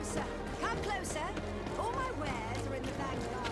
closer. Come closer. All my wares are in the vanguard.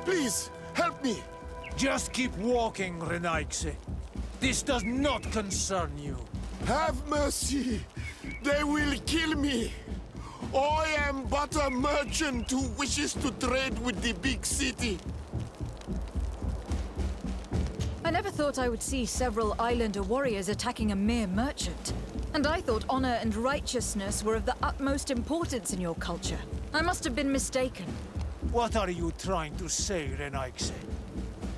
Please, help me! Just keep walking, Renaigse. This does not concern you. Have mercy! They will kill me! I am but a merchant who wishes to trade with the big city. I never thought I would see several islander warriors attacking a mere merchant. And I thought honor and righteousness were of the utmost importance in your culture. I must have been mistaken. What are you trying to say, Renaigse?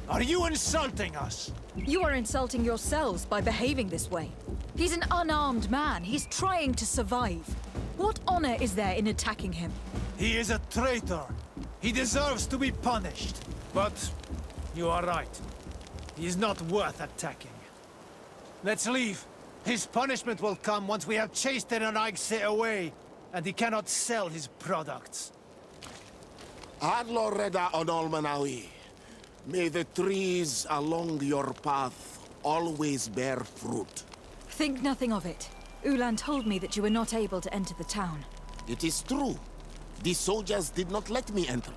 Are you insulting us? You are insulting yourselves by behaving this way. He's an unarmed man. He's trying to survive. What honor is there in attacking him? He is a traitor. He deserves to be punished. But you are right. He is not worth attacking. Let's leave. His punishment will come once we have chased Renaigse away, and he cannot sell his products. Adloreda Onolmanawi, may the trees along your path always bear fruit. Think nothing of it. Ulan told me that you were not able to enter the town. It is true. The soldiers did not let me enter.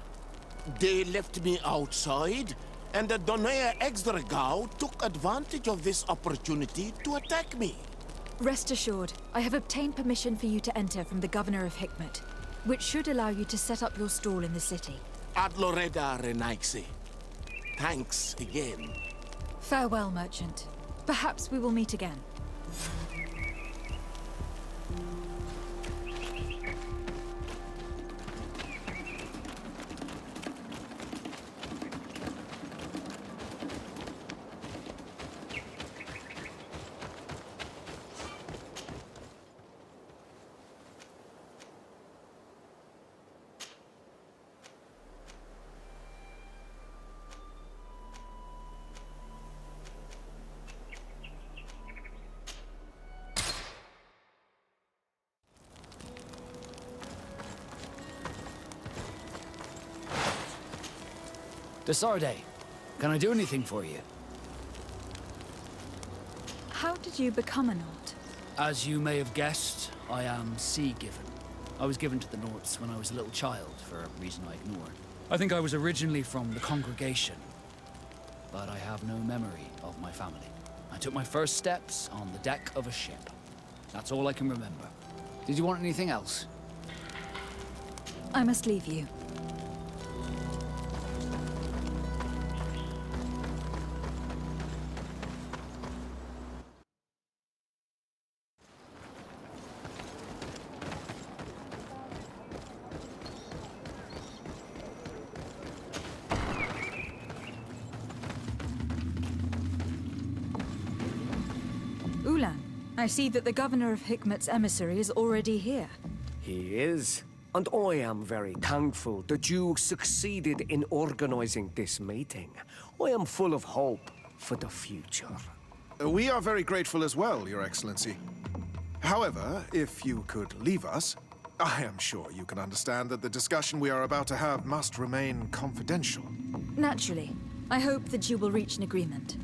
They left me outside, and the Donea Exdragao took advantage of this opportunity to attack me. Rest assured, I have obtained permission for you to enter from the Governor of Hikmet, which should allow you to set up your stall in the city. Adloreda Renaigse. Thanks again. Farewell, merchant. Perhaps we will meet again. Desarde, can I do anything for you? How did you become a Nord? As you may have guessed, I am sea-given. I was given to the Nords when I was a little child, for a reason I ignore. I think I was originally from the congregation, but I have no memory of my family. I took my first steps on the deck of a ship. That's all I can remember. Did you want anything else? I must leave you. Ulan, I see that the Governor of Hikmet's emissary is already here. He is. And I am very thankful that you succeeded in organizing this meeting. I am full of hope for the future. We are very grateful as well, Your Excellency. However, if you could leave us, I am sure you can understand that the discussion we are about to have must remain confidential. Naturally. I hope that you will reach an agreement.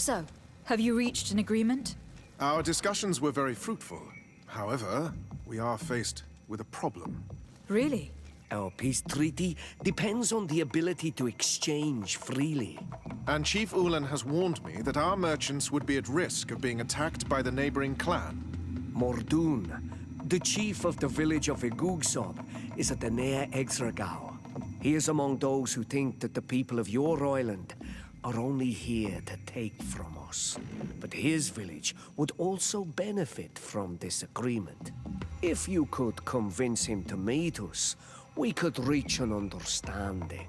So, have you reached an agreement? Our discussions were very fruitful. However, we are faced with a problem. Really? Our peace treaty depends on the ability to exchange freely. And Chief Ulan has warned me that our merchants would be at risk of being attacked by the neighboring clan. Mordoon, the chief of the village of Igugsob, is at the Nea Exragao. He is among those who think that the people of your island are only here to take from us. But his village would also benefit from this agreement. If you could convince him to meet us, we could reach an understanding,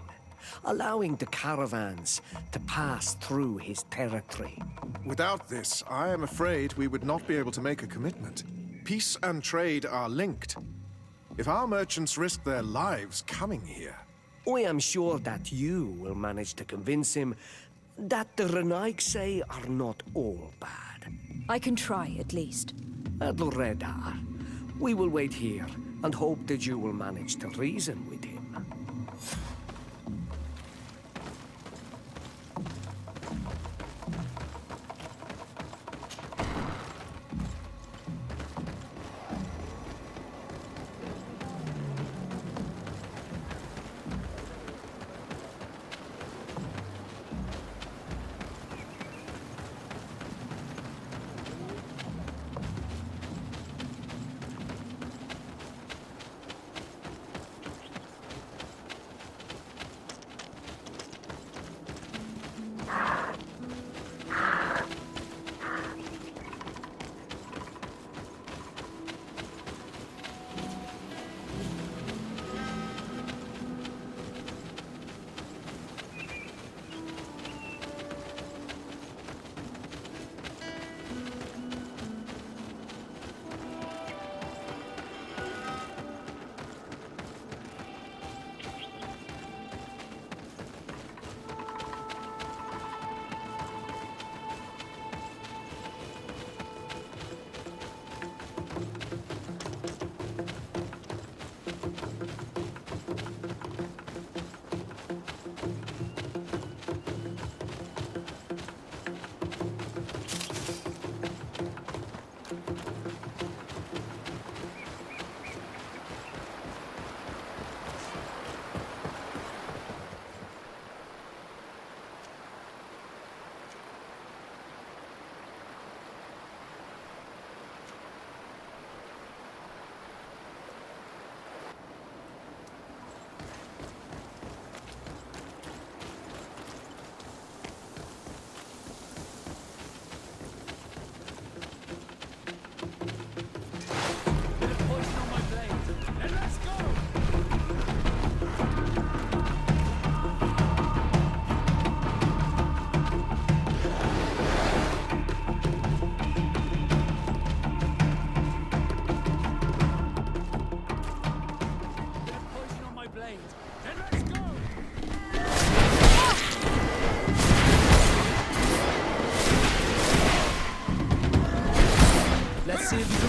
allowing the caravans to pass through his territory. Without this, I am afraid we would not be able to make a commitment. Peace and trade are linked. If our merchants risk their lives coming here... I am sure that you will manage to convince him that the Renaigse are not all bad. I can try, at least. Adlredar, we will wait here and hope that you will manage to reason with him.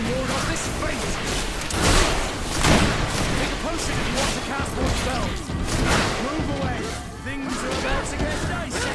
can ward off this fate! Take a potion if you want to cast more spells! Move away! Things are about to get dicey!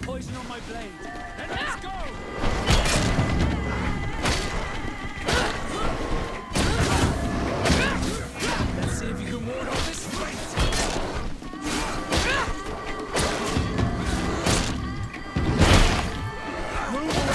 Poison on my blade. Then let's go! Let's see if you can ward off this fate! Move away!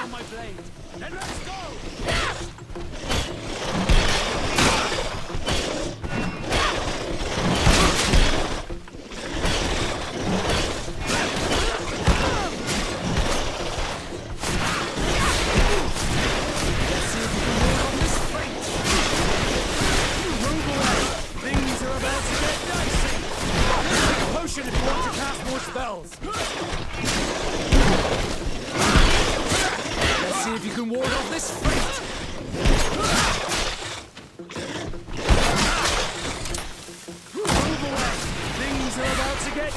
My blade. Then let's go! Let's see if we can ward off this fate. Move away. Things are about to get dicey. Take a potion if you want to cast more spells. See if you can ward off this fate! Move away! Things are about to get...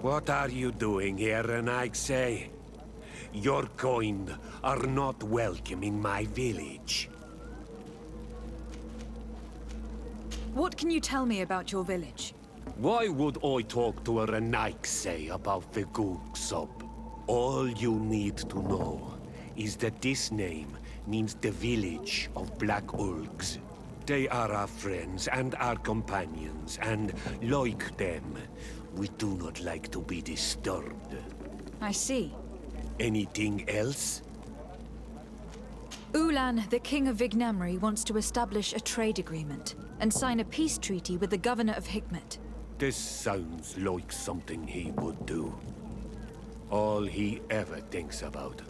What are you doing here, Renaigse? Your kind are not welcome in my village. What can you tell me about your village? Why would I talk to a Renaigse about the Googsub? All you need to know is that this name means the village of Black Ulgs. They are our friends and our companions, and like them, we do not like to be disturbed. I see. Anything else? Ulan, the king of Vignamri, wants to establish a trade agreement and sign a peace treaty with the governor of Hikmet. This sounds like something he would do. All he ever thinks about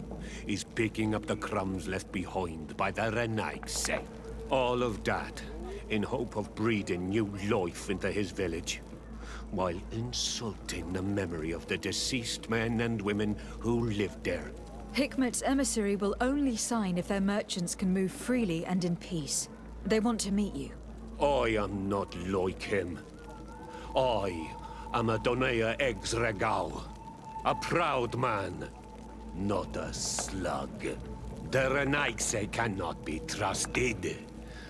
is picking up the crumbs left behind by the Renaigse. All of that in hope of breathing new life into his village, while insulting the memory of the deceased men and women who lived there. Hikmet's emissary will only sign if their merchants can move freely and in peace. They want to meet you. I am not like him. I am a Donea Exregau, a proud man, not a slug. The Renaigse cannot be trusted.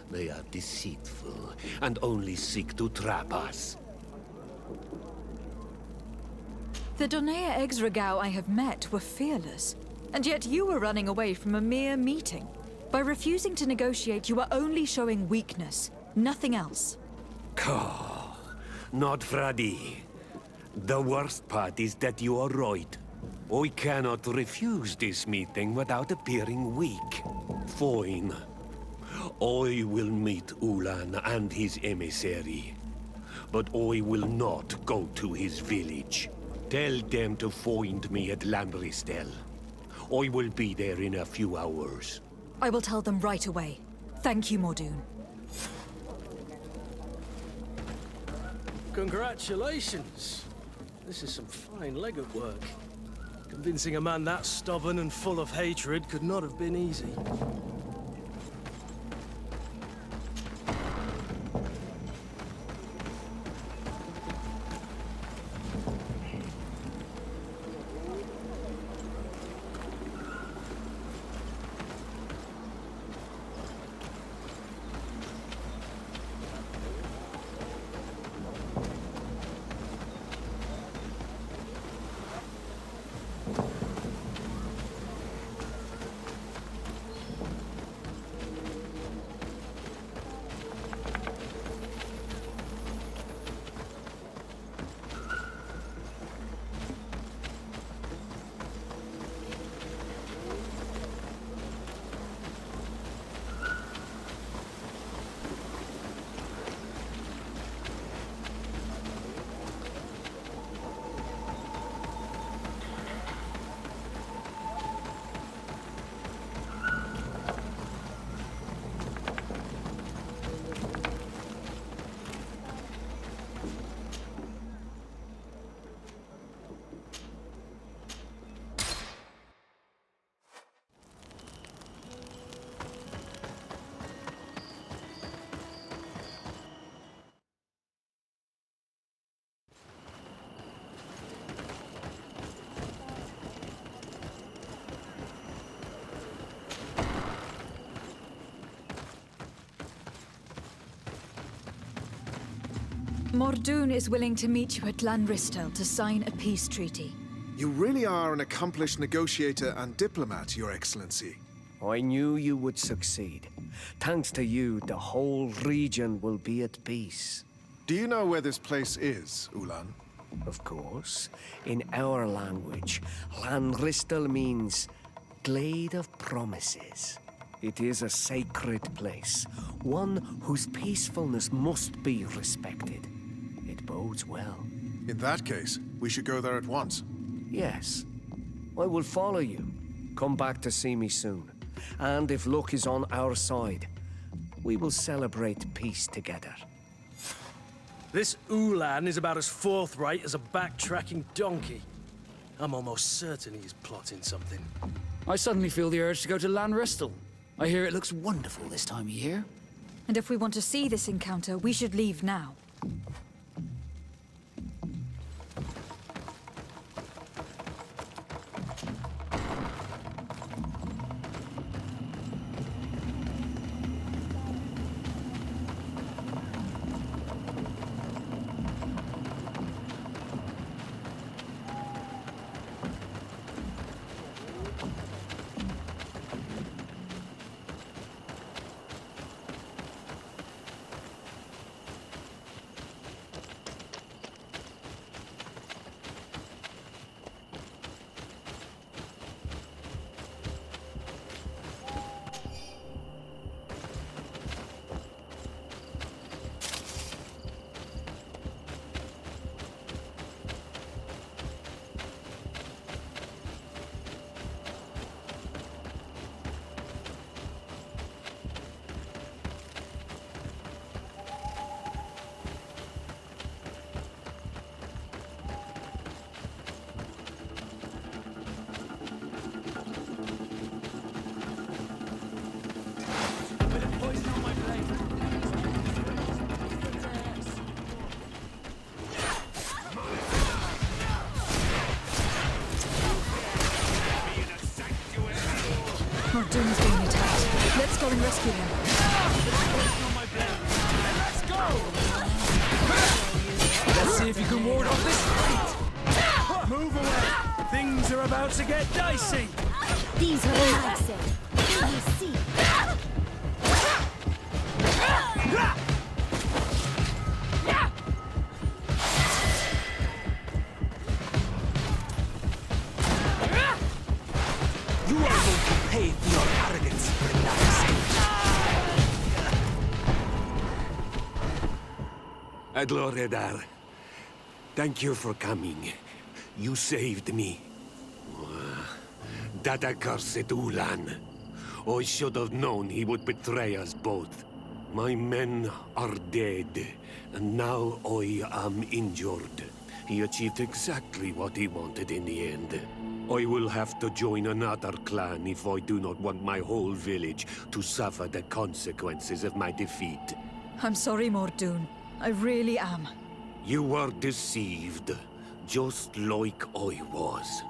They are deceitful and only seek to trap us. The Donea Exregao I have met were fearless, and yet you were running away from a mere meeting. By refusing to negotiate, you are only showing weakness, nothing else. Not Fradi. The worst part is that you are right. I cannot refuse this meeting without appearing weak. Fine. I will meet Ulan and his emissary. But I will not go to his village. Tell them to find me at Lanristel. I will be there in a few hours. I will tell them right away. Thank you, Mordoon. Congratulations. This is some fine legate work. Convincing a man that stubborn and full of hatred could not have been easy. Mordoon is willing to meet you at Lanristel to sign a peace treaty. You really are an accomplished negotiator and diplomat, Your Excellency. I knew you would succeed. Thanks to you, the whole region will be at peace. Do you know where this place is, Ulan? Of course. In our language, Lanristel means Glade of Promises. It is a sacred place, one whose peacefulness must be respected. It bodes well. In that case, we should go there at once. Yes. I will follow you. Come back to see me soon. And if luck is on our side, we will celebrate peace together. This Ulan is about as forthright as a backtracking donkey. I'm almost certain he's plotting something. I suddenly feel the urge to go to Lanristel. I hear it looks wonderful this time of year. And if we want to see this encounter, we should leave now. Mordoon's being attacked. Let's go and rescue him. Let's see if you can ward off this fight. Move are about to get dicey! These are dicey. You see. You are going to pay for your arrogance, Adloredar, thank you for coming. You saved me. That accursed Ulan. I should have known he would betray us both. My men are dead, and now I am injured. He achieved exactly what he wanted in the end. I will have to join another clan if I do not want my whole village to suffer the consequences of my defeat. I'm sorry, Mordoon. I really am. You were deceived, just like I was.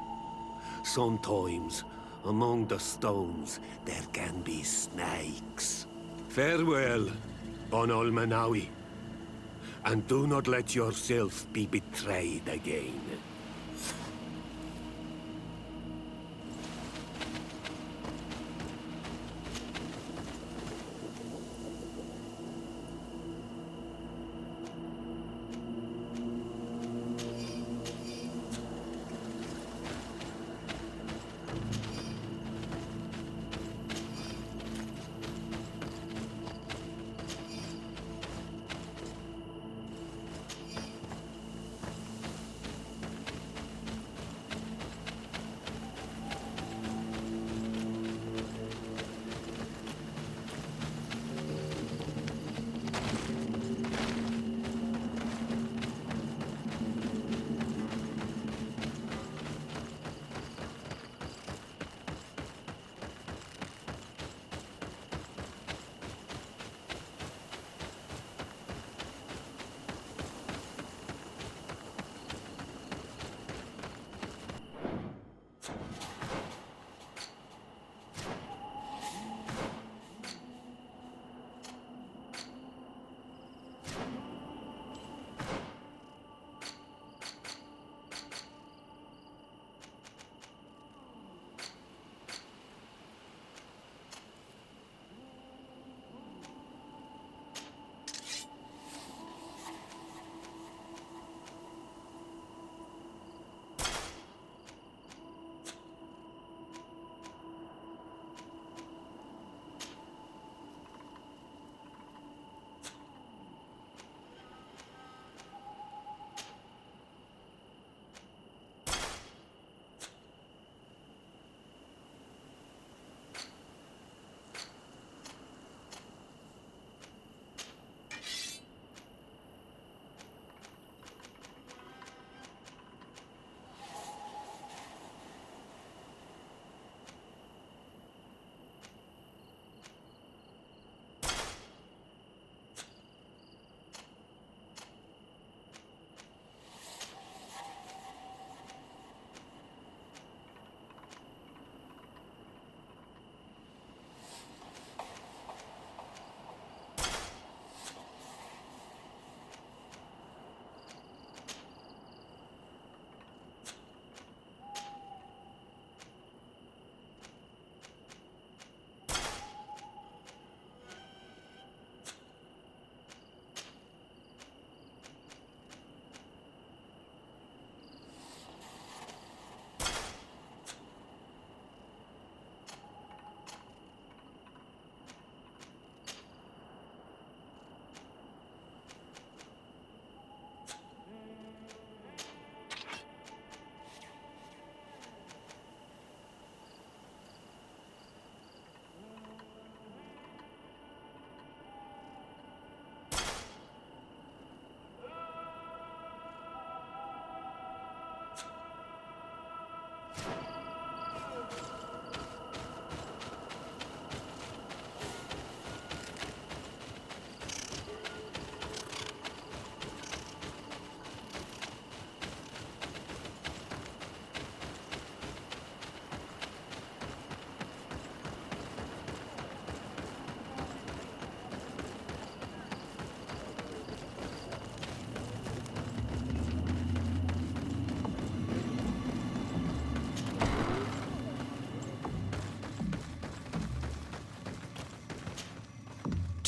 Sometimes, among the stones, there can be snakes. Farewell, on Almanawi. And do not let yourself be betrayed again.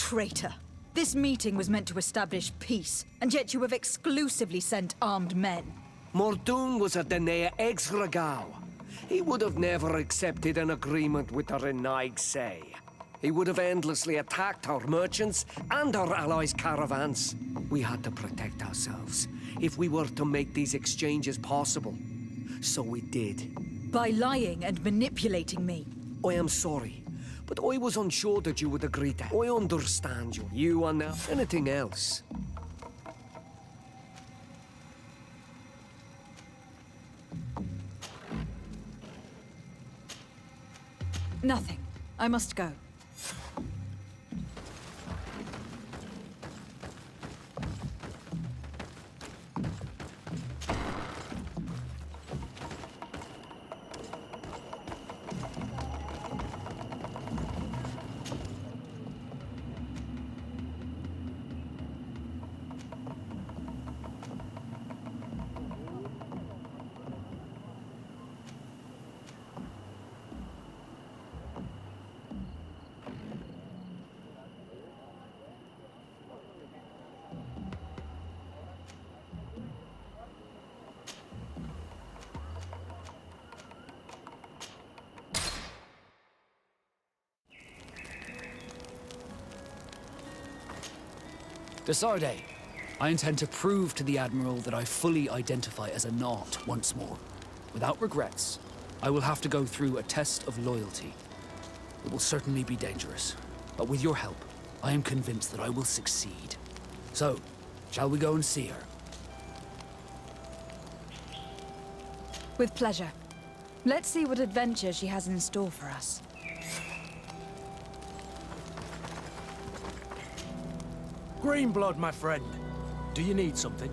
traitor! This meeting was meant to establish peace, and yet you have exclusively sent armed men. Mordoon was a Daenerys Exregao. He would have never accepted an agreement with the Renaig Say. He would have endlessly attacked our merchants and our allies' caravans. We had to protect ourselves if we were to make these exchanges possible. So we did. By lying and manipulating me. I am sorry, but I was unsure that you would agree to. I understand you. You are now anything else. Nothing. I must go. Desarde, I intend to prove to the Admiral that I fully identify as a Naut once more. Without regrets, I will have to go through a test of loyalty. It will certainly be dangerous, but with your help, I am convinced that I will succeed. So, shall we go and see her? With pleasure. Let's see what adventure she has in store for us. Greenblood, my friend. Do you need something?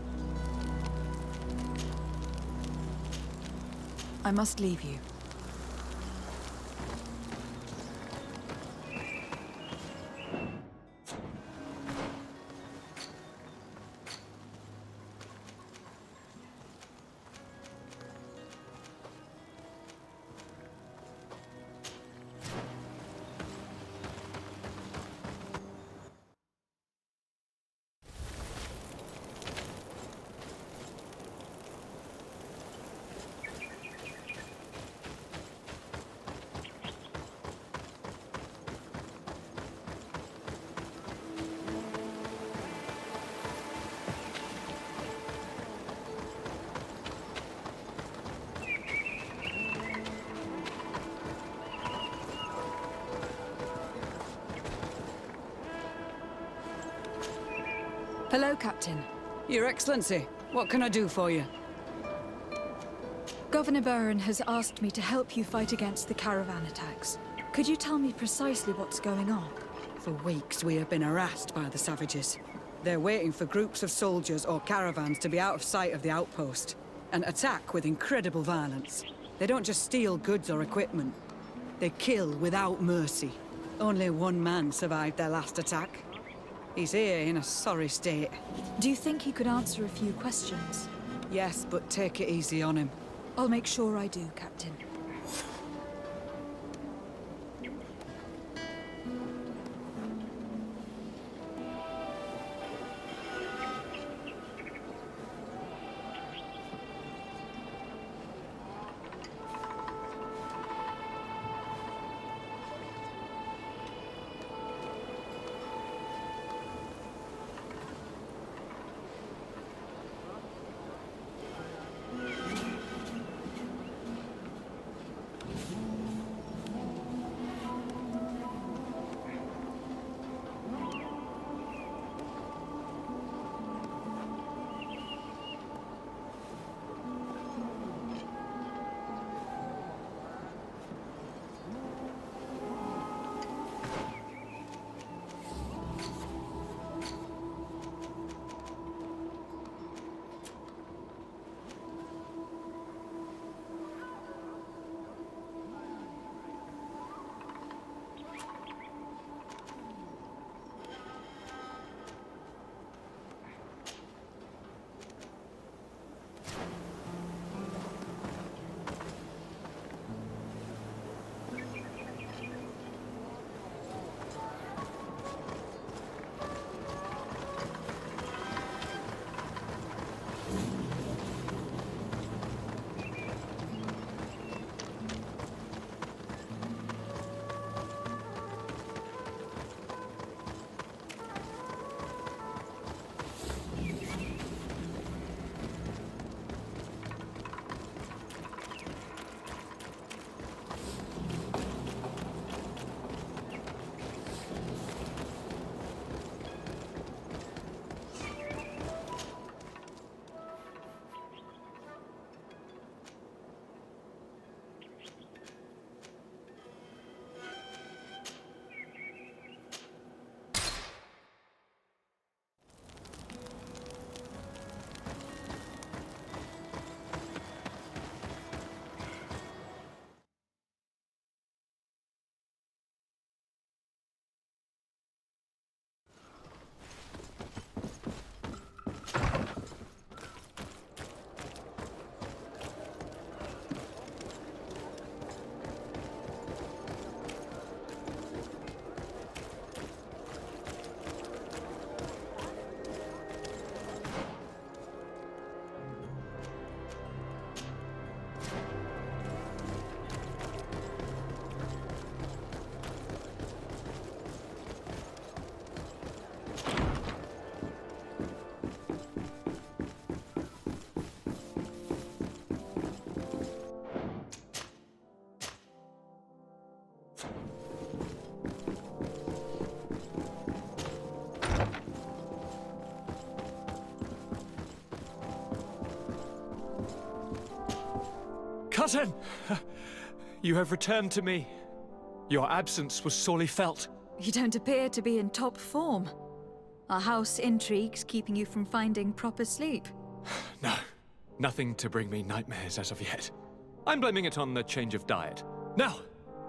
I must leave you. Hello, Captain. Your Excellency, what can I do for you? Governor Burren has asked me to help you fight against the caravan attacks. Could you tell me precisely what's going on? For weeks, we have been harassed by the savages. They're waiting for groups of soldiers or caravans to be out of sight of the outpost, and attack with incredible violence. They don't just steal goods or equipment. They kill without mercy. Only one man survived their last attack. He's here in a sorry state. Do you think he could answer a few questions? Yes, but take it easy on him. I'll make sure I do, Captain. Cousin! You have returned to me. Your absence was sorely felt. You don't appear to be in top form. Are house intrigues keeping you from finding proper sleep? No, nothing to bring me nightmares as of yet. I'm blaming it on the change of diet. Now,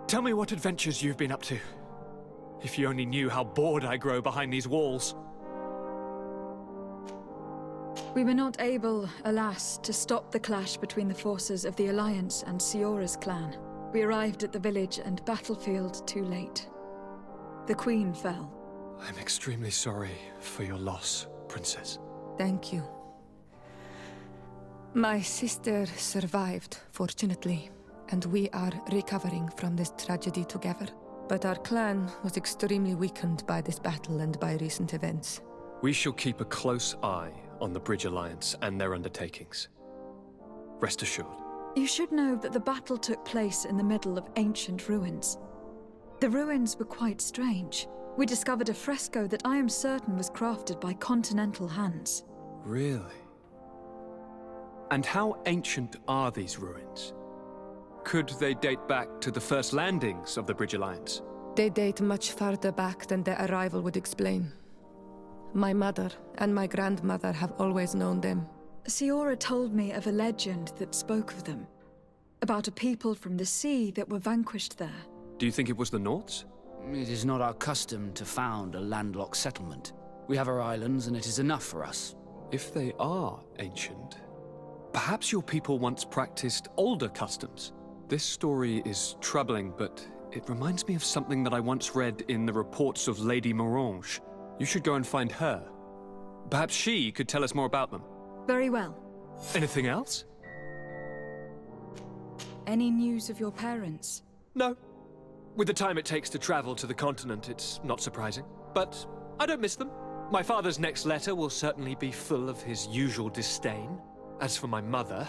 tell me what adventures you've been up to. If you only knew how bored I grow behind these walls. We were not able, alas, to stop the clash between the forces of the Alliance and Siora's clan. We arrived at the village and battlefield too late. The Queen fell. I'm extremely sorry for your loss, Princess. Thank you. My sister survived, fortunately, and we are recovering from this tragedy together. But our clan was extremely weakened by this battle and by recent events. We shall keep a close eye on the Bridge Alliance and their undertakings. Rest assured. You should know that the battle took place in the middle of ancient ruins. The ruins were quite strange. We discovered a fresco that I am certain was crafted by continental hands. Really? And how ancient are these ruins? Could they date back to the first landings of the Bridge Alliance? They date much farther back than their arrival would explain. My mother and my grandmother have always known them. Siora told me of a legend that spoke of them. About a people from the sea that were vanquished there. Do you think it was the Norts? It is not our custom to found a landlocked settlement. We have our islands, and it is enough for us. If they are ancient, perhaps your people once practiced older customs. This story is troubling, but it reminds me of something that I once read in the reports of Lady Morange. You should go and find her. Perhaps she could tell us more about them. Very well. Anything else? Any news of your parents? No. With the time it takes to travel to the continent, it's not surprising. But I don't miss them. My father's next letter will certainly be full of his usual disdain. As for my mother,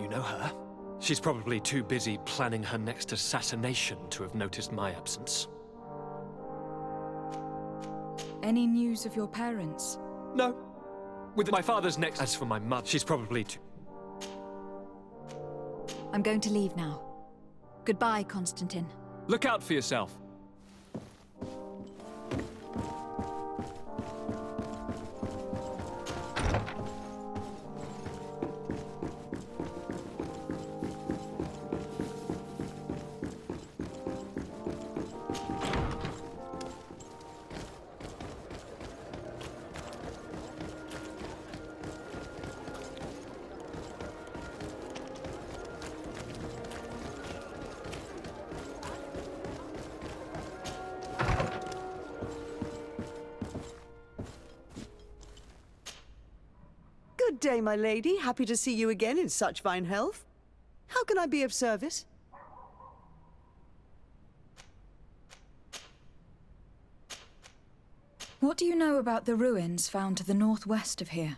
you know her. She's probably too busy planning her next assassination to have noticed my absence. Any news of your parents? No. With my father's next... As for my mother, she's probably too... I'm going to leave now. Goodbye, Constantine. Look out for yourself. Good day, my lady. Happy to see you again in such fine health. How can I be of service? What do you know about the ruins found to the northwest of here?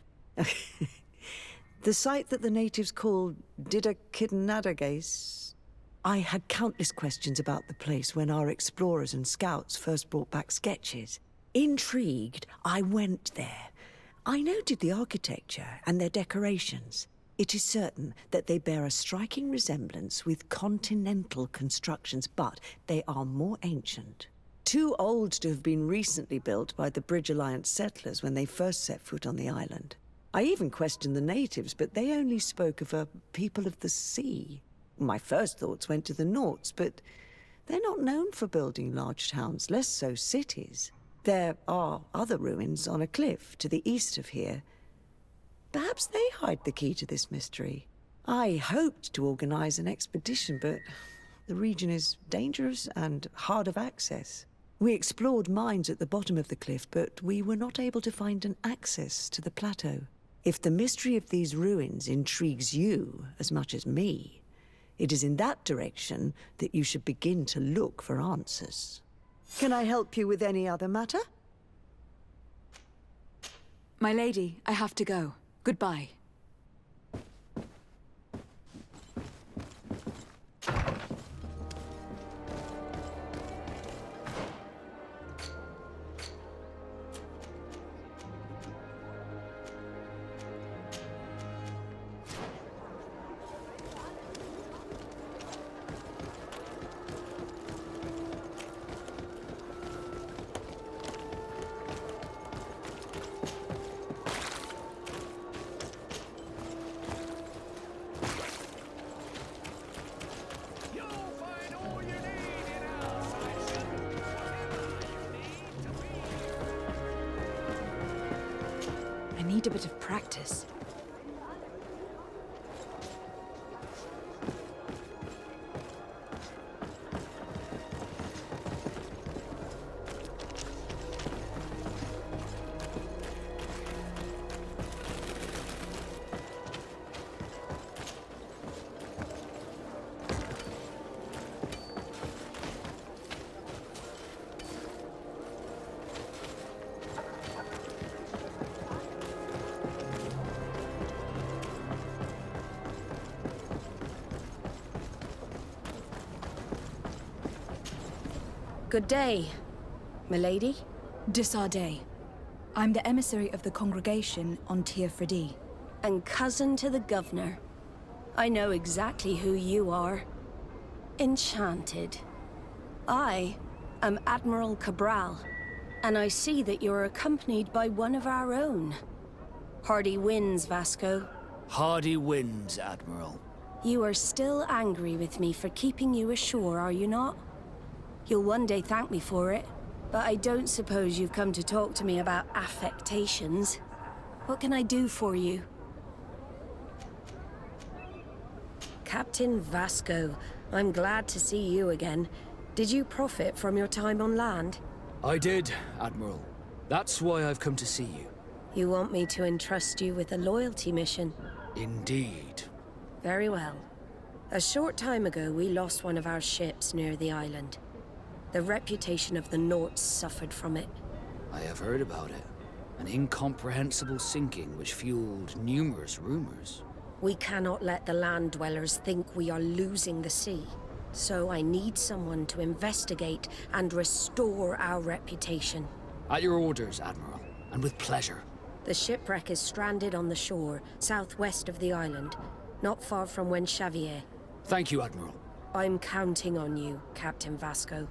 The site that the natives call Didakidnadagace. I had countless questions about the place when our explorers and scouts first brought back sketches. Intrigued, I went there. I noted the architecture and their decorations. It is certain that they bear a striking resemblance with continental constructions, but they are more ancient. Too old to have been recently built by the Bridge Alliance settlers when they first set foot on the island. I even questioned the natives, but they only spoke of a people of the sea. My first thoughts went to the Norts, but they're not known for building large towns, less so cities. There are other ruins on a cliff to the east of here. Perhaps they hide the key to this mystery. I hoped to organize an expedition, but the region is dangerous and hard of access. We explored mines at the bottom of the cliff, but we were not able to find an access to the plateau. If the mystery of these ruins intrigues you as much as me, it is in that direction that you should begin to look for answers. Can I help you with any other matter? My lady, I have to go. Goodbye. need a bit of practice. Good day, milady. Disarday. I'm the emissary of the congregation on Tir Fradi. And cousin to the governor. I know exactly who you are. Enchanted. I am Admiral Cabral, and I see that you're accompanied by one of our own. Hardy winds, Vasco. Hardy winds, Admiral. You are still angry with me for keeping you ashore, are you not? You'll one day thank me for it, but I don't suppose you've come to talk to me about affectations. What can I do for you? Captain Vasco, I'm glad to see you again. Did you profit from your time on land? I did, Admiral. That's why I've come to see you. You want me to entrust you with a loyalty mission? Indeed. Very well. A short time ago, we lost one of our ships near the island. The reputation of the Norts suffered from it. I have heard about it. An incomprehensible sinking which fueled numerous rumors. We cannot let the land dwellers think we are losing the sea. So I need someone to investigate and restore our reputation. At your orders, Admiral, and with pleasure. The shipwreck is stranded on the shore, southwest of the island, not far from Wen Xavier. Thank you, Admiral. I'm counting on you, Captain Vasco.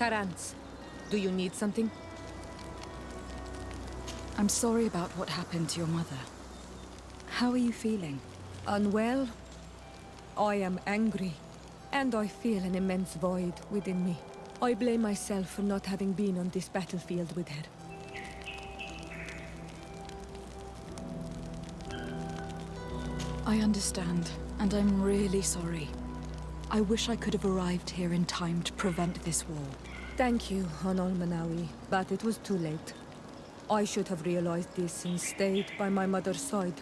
Karants, do you need something? I'm sorry about what happened to your mother. How are you feeling? Unwell? I am angry, and I feel an immense void within me. I blame myself for not having been on this battlefield with her. I understand, and I'm really sorry. I wish I could have arrived here in time to prevent this war. Thank you, Honol Manawi, but it was too late. I should have realized this and stayed by my mother's side.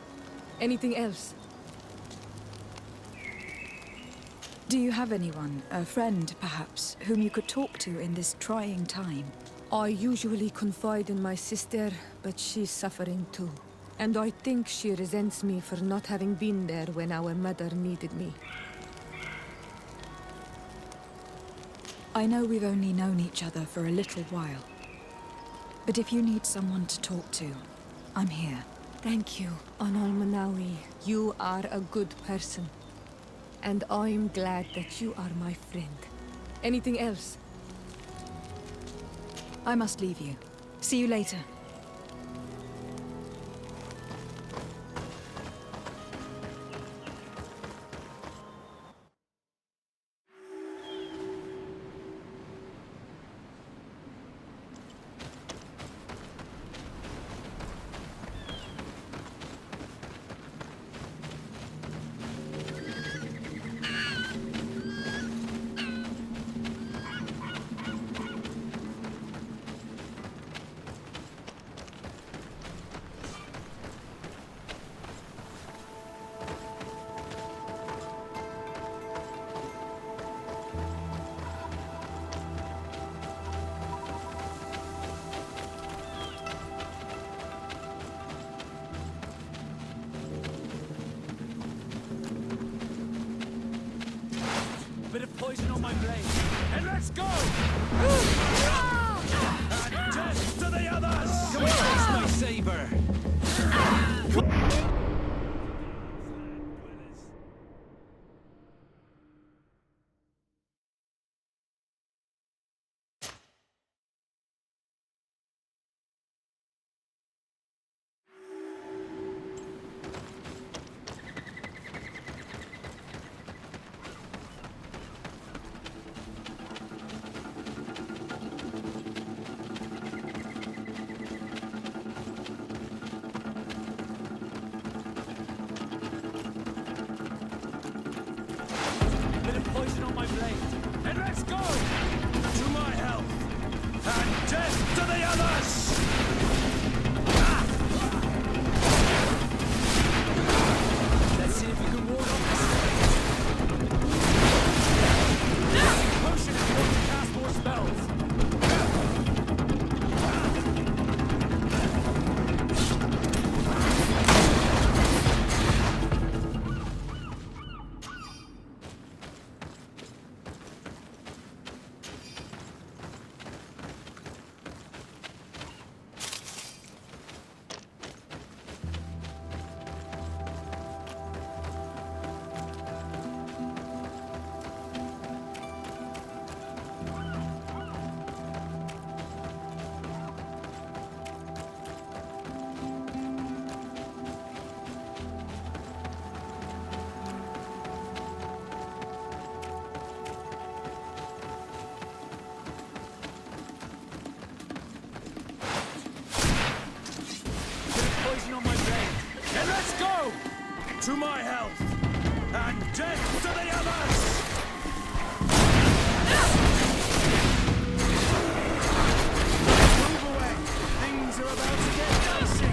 Anything else? Do you have anyone, a friend perhaps, whom you could talk to in this trying time? I usually confide in my sister, but she's suffering too. And I think she resents me for not having been there when our mother needed me. I know we've only known each other for a little while. But if you need someone to talk to, I'm here. Thank you, Honol Manawi. You are a good person. And I'm glad that you are my friend. Anything else? I must leave you. See you later. Bit of poison on my blade. And let's go! And death to the others! Come on, my saber! Poison on my blade. And let's go! To my health! And death to the others! Let's see if you can ward off this. Potion if you want to cast more spells. On my blade. And let's go! To my health! And death to the others! Move away! Things are about to get dicey!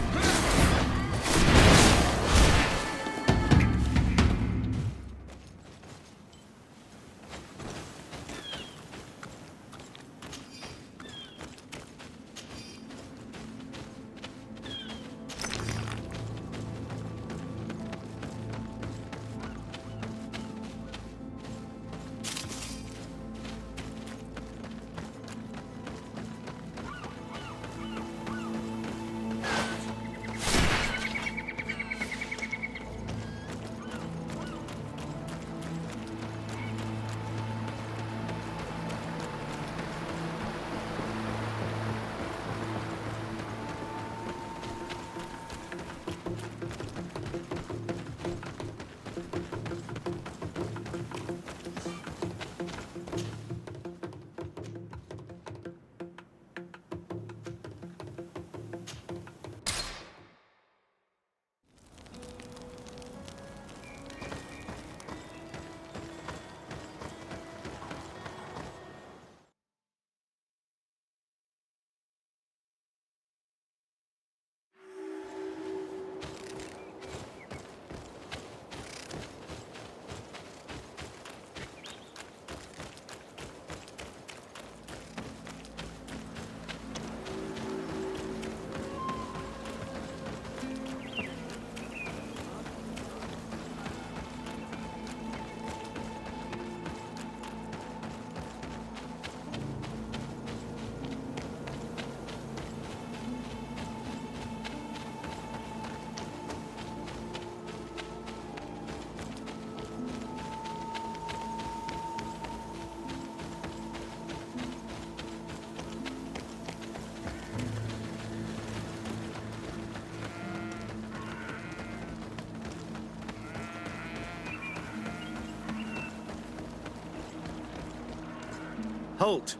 Halt!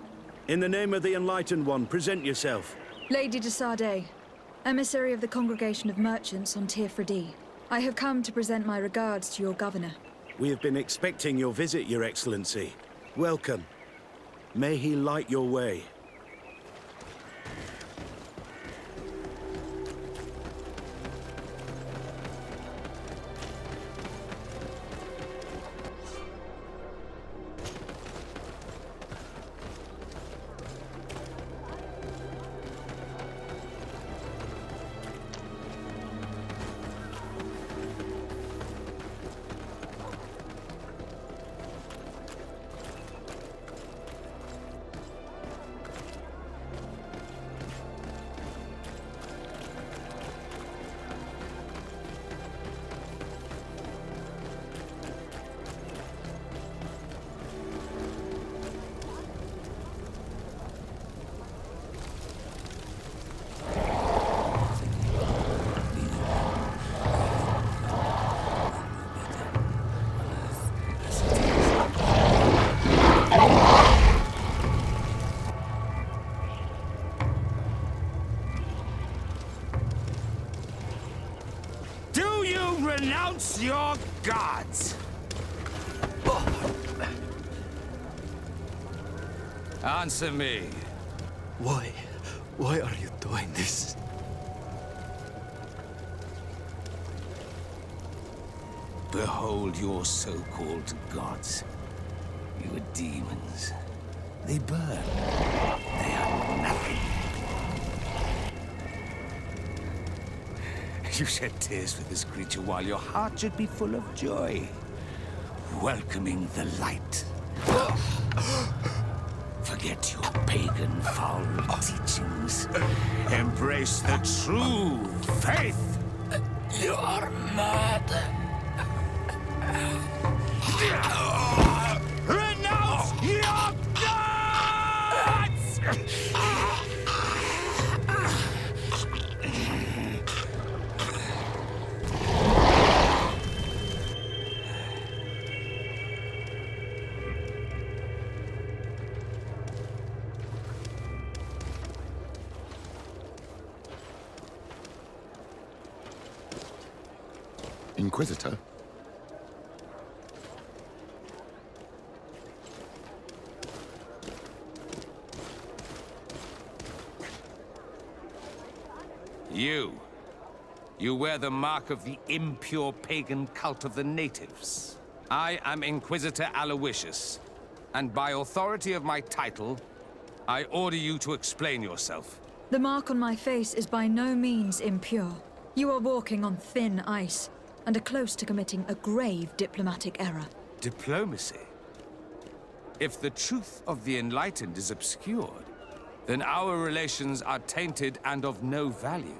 In the name of the Enlightened One, present yourself. Lady de Sardet, emissary of the Congregation of Merchants on Fradi. I have come to present my regards to your governor. We have been expecting your visit, Your Excellency. Welcome. May he light your way. Renounce your gods! Answer me. Why are you doing this? Behold your so-called gods. You are demons. They burn. They are nothing. You shed tears for this creature while your heart should be full of joy. Welcoming the light. Forget your pagan foul teachings. Embrace the true faith. You are mad. Renounce your gods! Inquisitor? You wear the mark of the impure pagan cult of the natives. I am Inquisitor Aloysius, and by authority of my title, I order you to explain yourself. The mark on my face is by no means impure. You are walking on thin ice, and are close to committing a grave diplomatic error. Diplomacy? If the truth of the Enlightened is obscured, then our relations are tainted and of no value.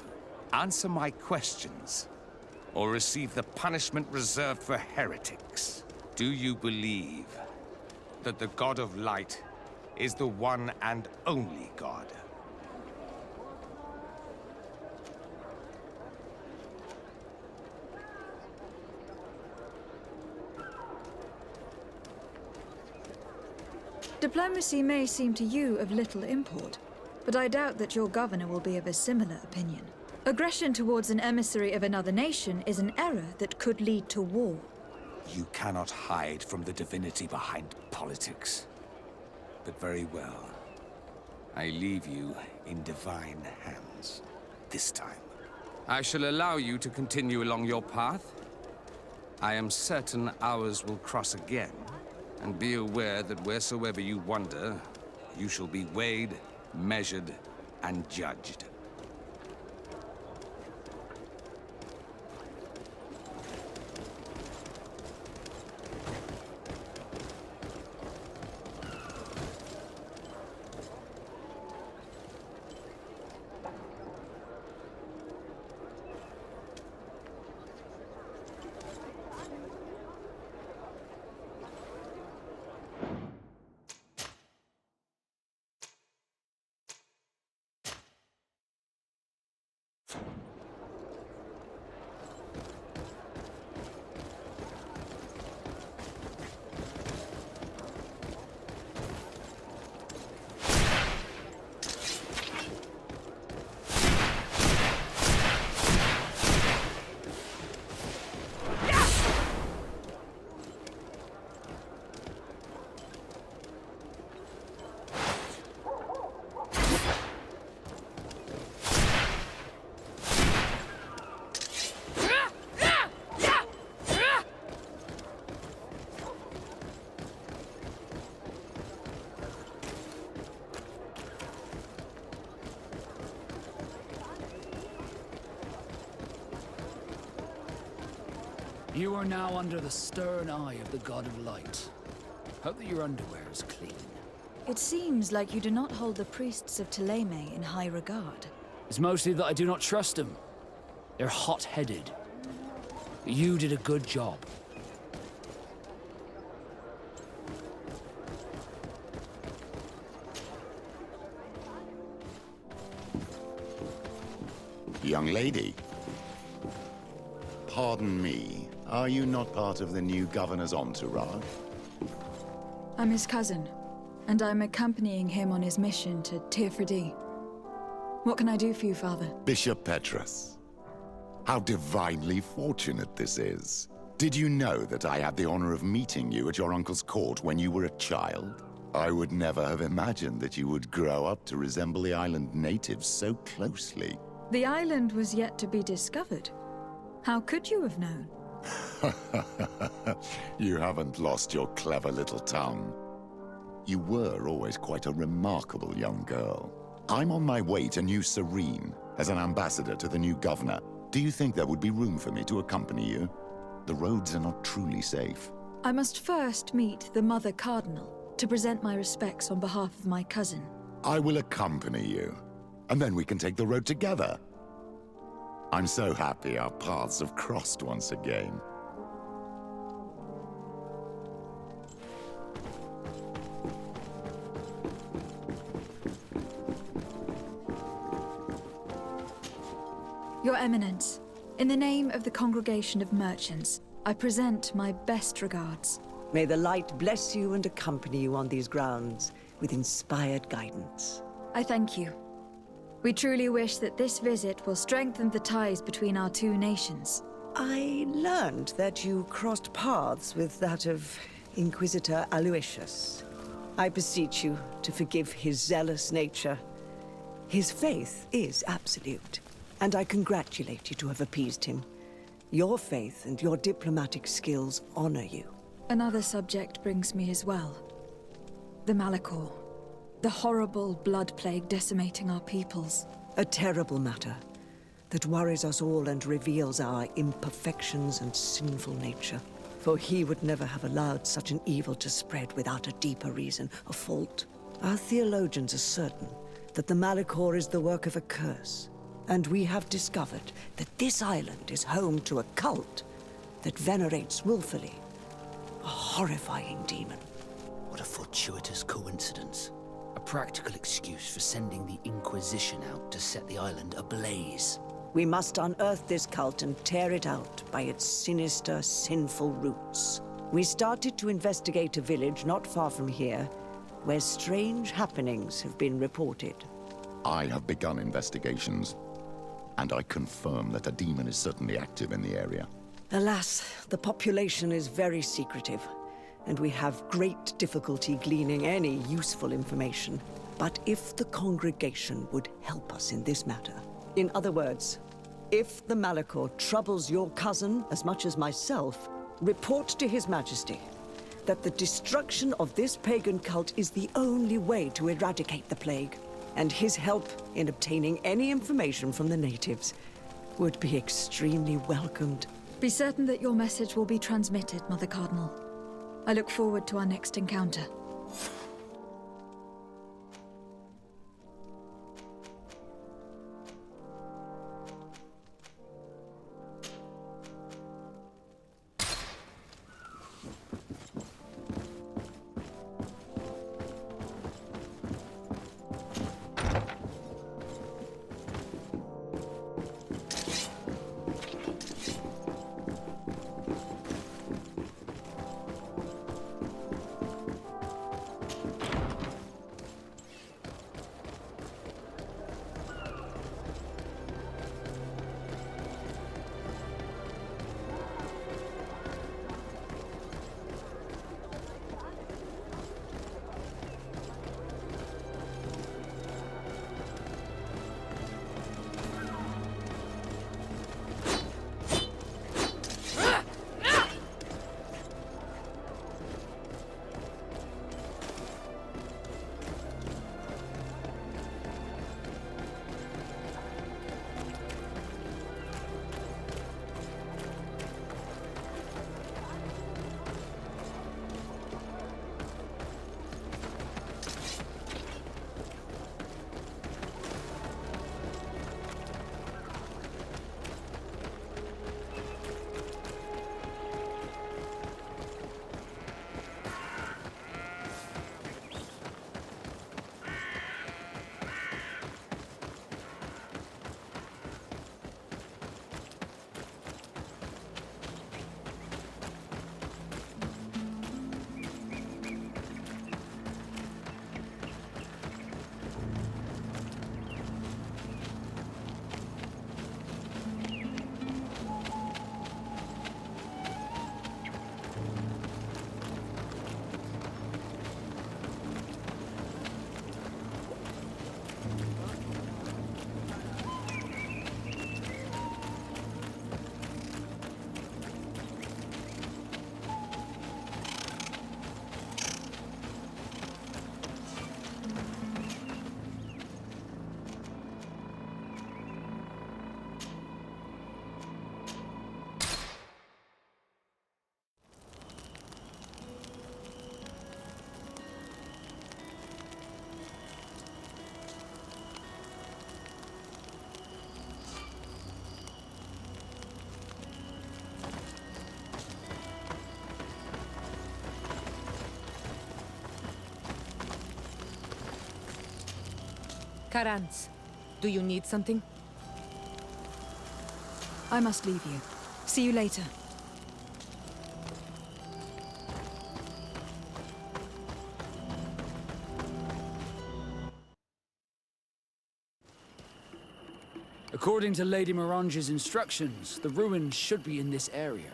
Answer my questions, or receive the punishment reserved for heretics. Do you believe that the God of Light is the one and only God? Diplomacy may seem to you of little import, but I doubt that your governor will be of a similar opinion. Aggression towards an emissary of another nation is an error that could lead to war. You cannot hide from the divinity behind politics. But very well. I leave you in divine hands. This time. I shall allow you to continue along your path. I am certain ours will cross again. And be aware that wheresoever you wander, you shall be weighed, measured, and judged. You are now under the stern eye of the God of Light. Hope that your underwear is clean. It seems like you do not hold the priests of Thélème in high regard. It's mostly that I do not trust them. They're hot-headed. But you did a good job. Young lady. Pardon me, are you not part of the new governor's entourage? I'm his cousin, and I'm accompanying him on his mission to Fradi. What can I do for you, Father? Bishop Petrus. How divinely fortunate this is. Did you know that I had the honor of meeting you at your uncle's court when you were a child? I would never have imagined that you would grow up to resemble the island natives so closely. The island was yet to be discovered. How could you have known? You haven't lost your clever little tongue. You were always quite a remarkable young girl. I'm on my way to New Serene as an ambassador to the new governor. Do you think there would be room for me to accompany you? The roads are not truly safe. I must first meet the Mother Cardinal to present my respects on behalf of my cousin. I will accompany you, and then we can take the road together. I'm so happy our paths have crossed once again. Your Eminence, in the name of the Congregation of Merchants, I present my best regards. May the light bless you and accompany you on these grounds with inspired guidance. I thank you. We truly wish that this visit will strengthen the ties between our two nations. I learned that you crossed paths with that of Inquisitor Aloysius. I beseech you to forgive his zealous nature. His faith is absolute, and I congratulate you to have appeased him. Your faith and your diplomatic skills honor you. Another subject brings me as well. The Malachor. The horrible blood plague decimating our peoples. A terrible matter that worries us all and reveals our imperfections and sinful nature. For he would never have allowed such an evil to spread without a deeper reason, a fault. Our theologians are certain that the Malachor is the work of a curse, and we have discovered that this island is home to a cult that venerates willfully a horrifying demon. What a fortuitous coincidence. A practical excuse for sending the Inquisition out to set the island ablaze. We must unearth this cult and tear it out by its sinister, sinful roots. We started to investigate a village not far from here, where strange happenings have been reported. I have begun investigations, and I confirm that a demon is certainly active in the area. Alas, the population is very secretive, and we have great difficulty gleaning any useful information. But if the congregation would help us in this matter, in other words, if the Malachor troubles your cousin as much as myself, report to His Majesty that the destruction of this pagan cult is the only way to eradicate the plague, and his help in obtaining any information from the natives would be extremely welcomed. Be certain that your message will be transmitted, Mother Cardinal. I look forward to our next encounter. Karans, do you need something? I must leave you. See you later. According to Lady Morange's instructions, the ruins should be in this area.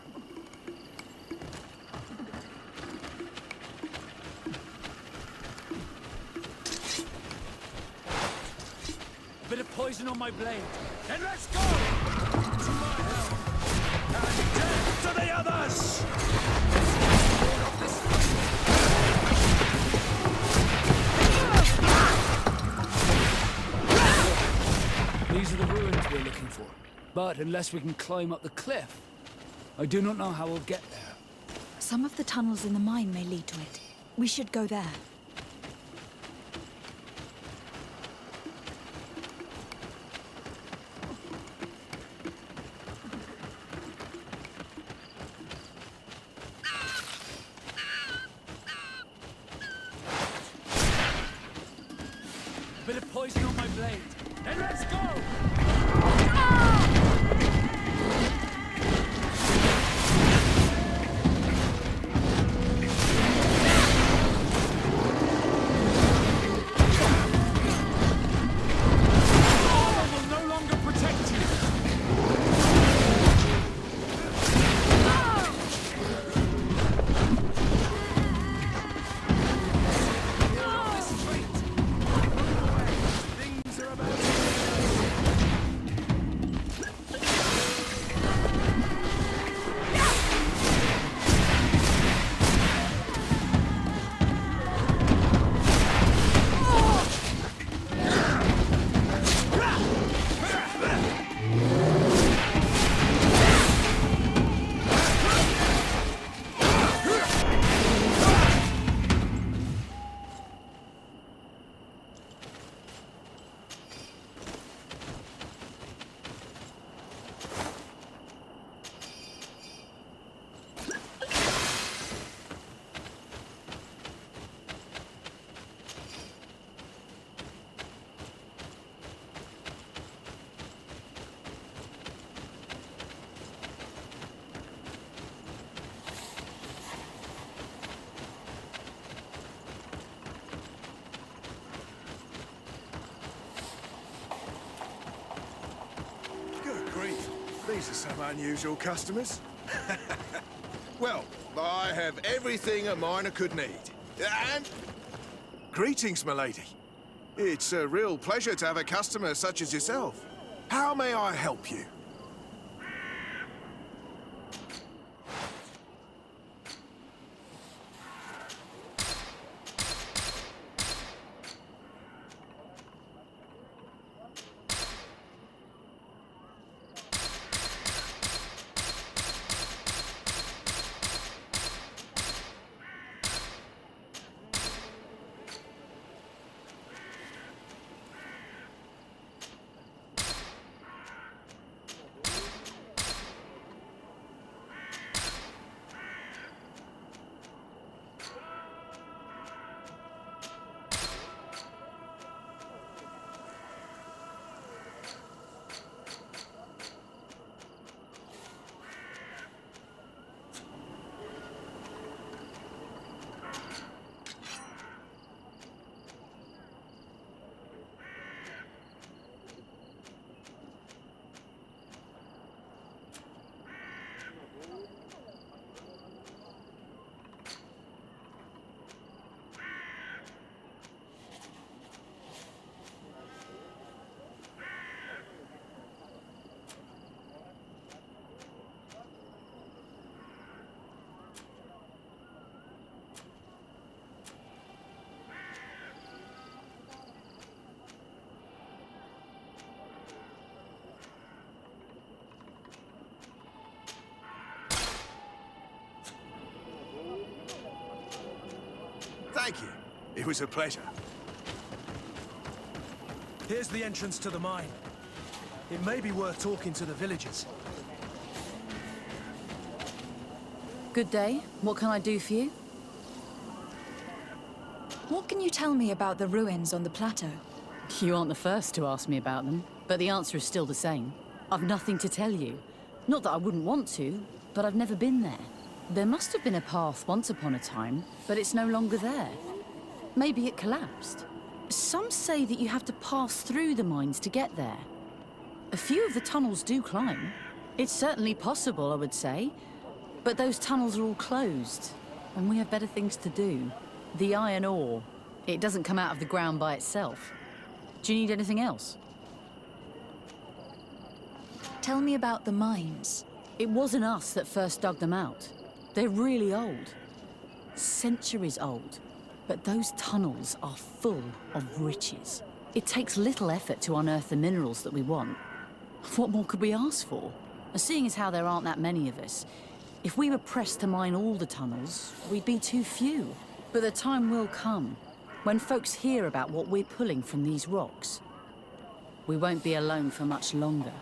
A bit of poison on my blade. Then let's go! To my help! And death to the others! These are the ruins we're looking for. But unless we can climb up the cliff, I do not know how we'll get there. Some of the tunnels in the mine may lead to it. We should go there. A bit of poison on my blade. Then let's go! These are some unusual customers. Well, I have everything a miner could need. And... Greetings, milady. It's a real pleasure to have a customer such as yourself. How may I help you? Thank you. It was a pleasure. Here's the entrance to the mine. It may be worth talking to the villagers. Good day. What can I do for you? What can you tell me about the ruins on the plateau? You aren't the first to ask me about them, but the answer is still the same. I've nothing to tell you. Not that I wouldn't want to, but I've never been there. There must have been a path once upon a time, but it's no longer there. Maybe it collapsed. Some say that you have to pass through the mines to get there. A few of the tunnels do climb. It's certainly possible, I would say. But those tunnels are all closed, and we have better things to do. The iron ore, it doesn't come out of the ground by itself. Do you need anything else? Tell me about the mines. It wasn't us that first dug them out. They're really old. Centuries old. But those tunnels are full of riches. It takes little effort to unearth the minerals that we want. What more could we ask for? Seeing as how there aren't that many of us, if we were pressed to mine all the tunnels, we'd be too few. But the time will come, when folks hear about what we're pulling from these rocks. We won't be alone for much longer.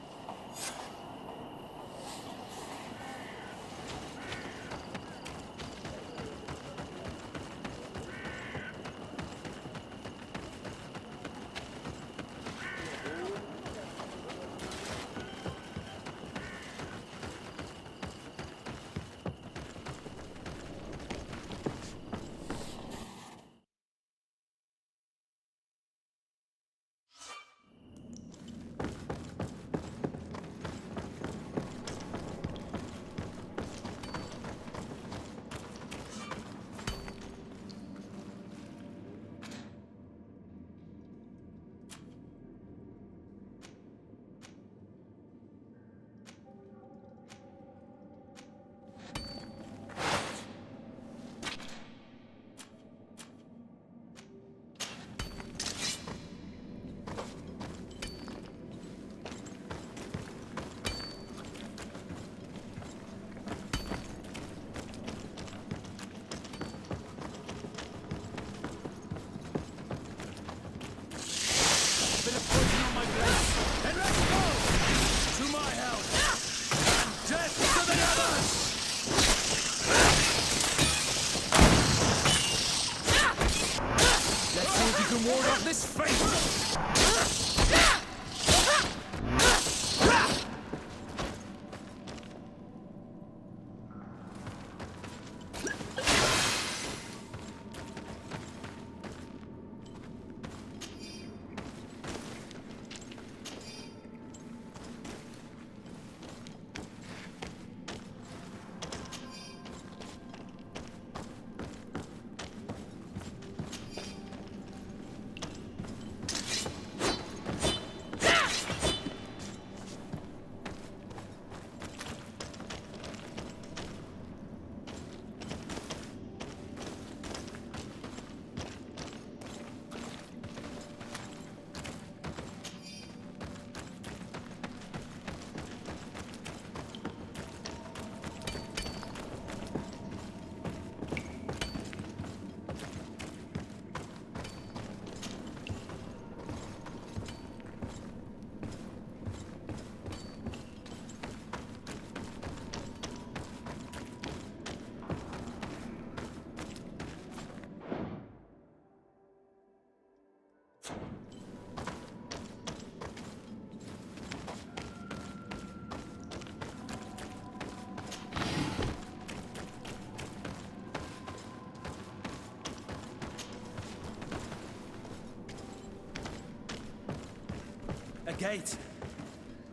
A gate.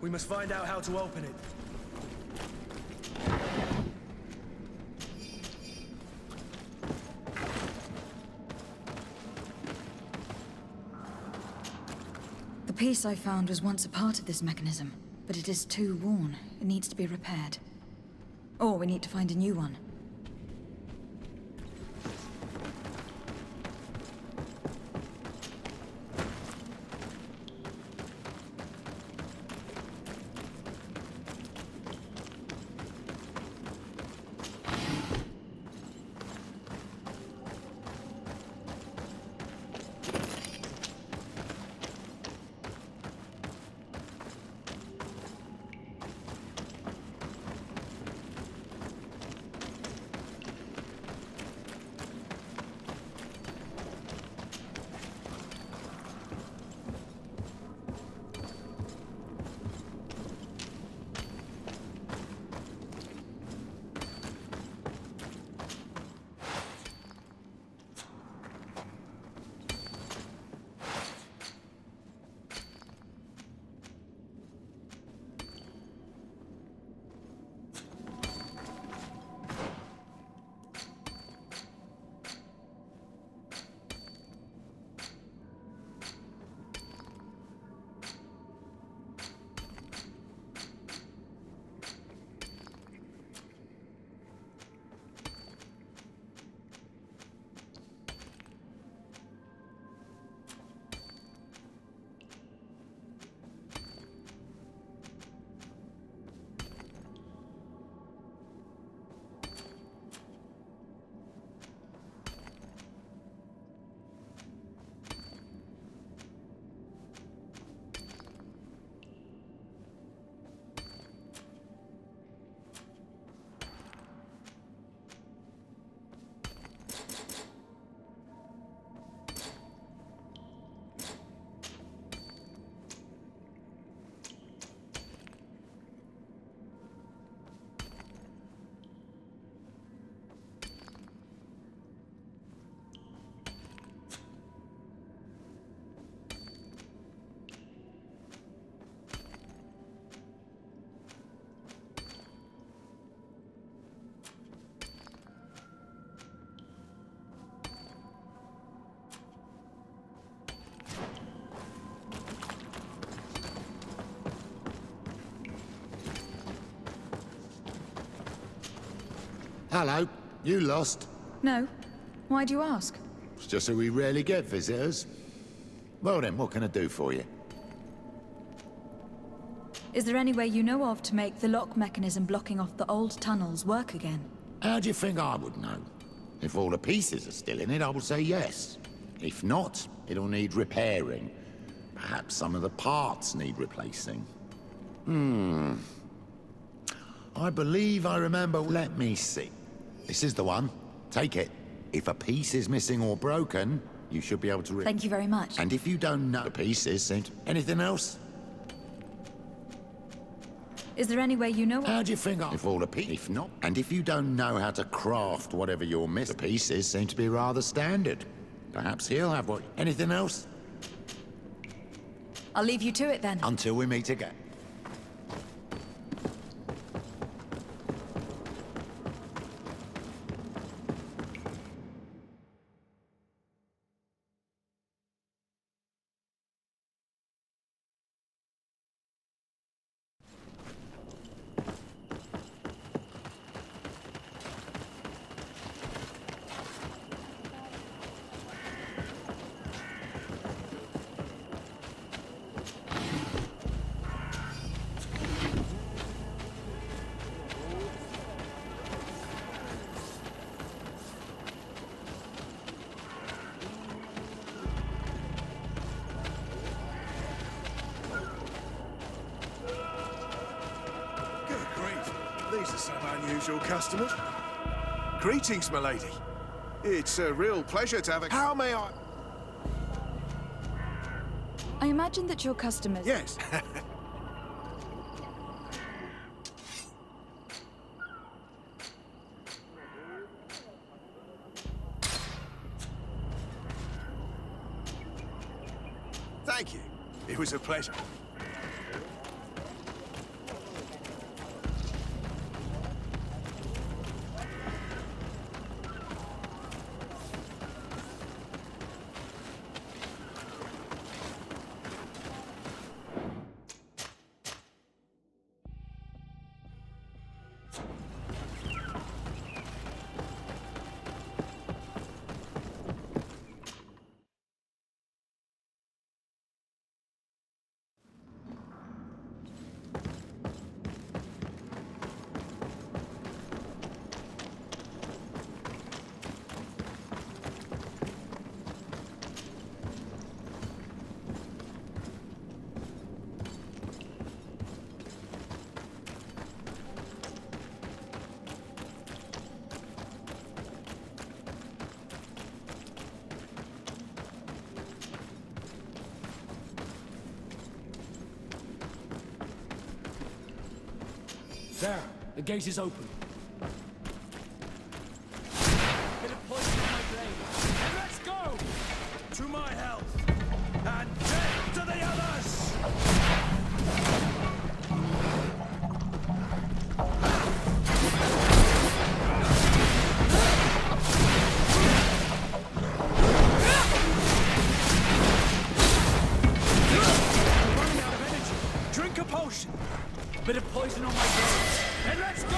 We must find out how to open it. The piece I found was once a part of this mechanism, but it is too worn. It needs to be repaired. Or we need to find a new one. Hello. You lost? No. Why do you ask? It's just that we rarely get visitors. Well then, what can I do for you? Is there any way you know of to make the lock mechanism blocking off the old tunnels work again? How do you think I would know? If all the pieces are still in it, I would say yes. If not, it'll need repairing. Perhaps some of the parts need replacing. I believe I remember... Let me see. This is the one. Take it. If a piece is missing or broken, you should be able to... Thank you very much. And if you don't know the pieces, anything else? Is there any way you know... How do you think if all the pieces... If not, and if you don't know how to craft whatever you're missing, the pieces seem to be rather standard. Perhaps he'll have what... Anything else? I'll leave you to it then. Until we meet again. These are some unusual customers. Greetings, milady. It's a real pleasure to have a... How may I... I imagine that your customers... Yes. Thank you. It was a pleasure. There, the gate is open. Bit of poison on my blade. And let's go! To my health, and death to the others! Running out of energy. Drink a potion. Bit of poison on my blade. And let's go!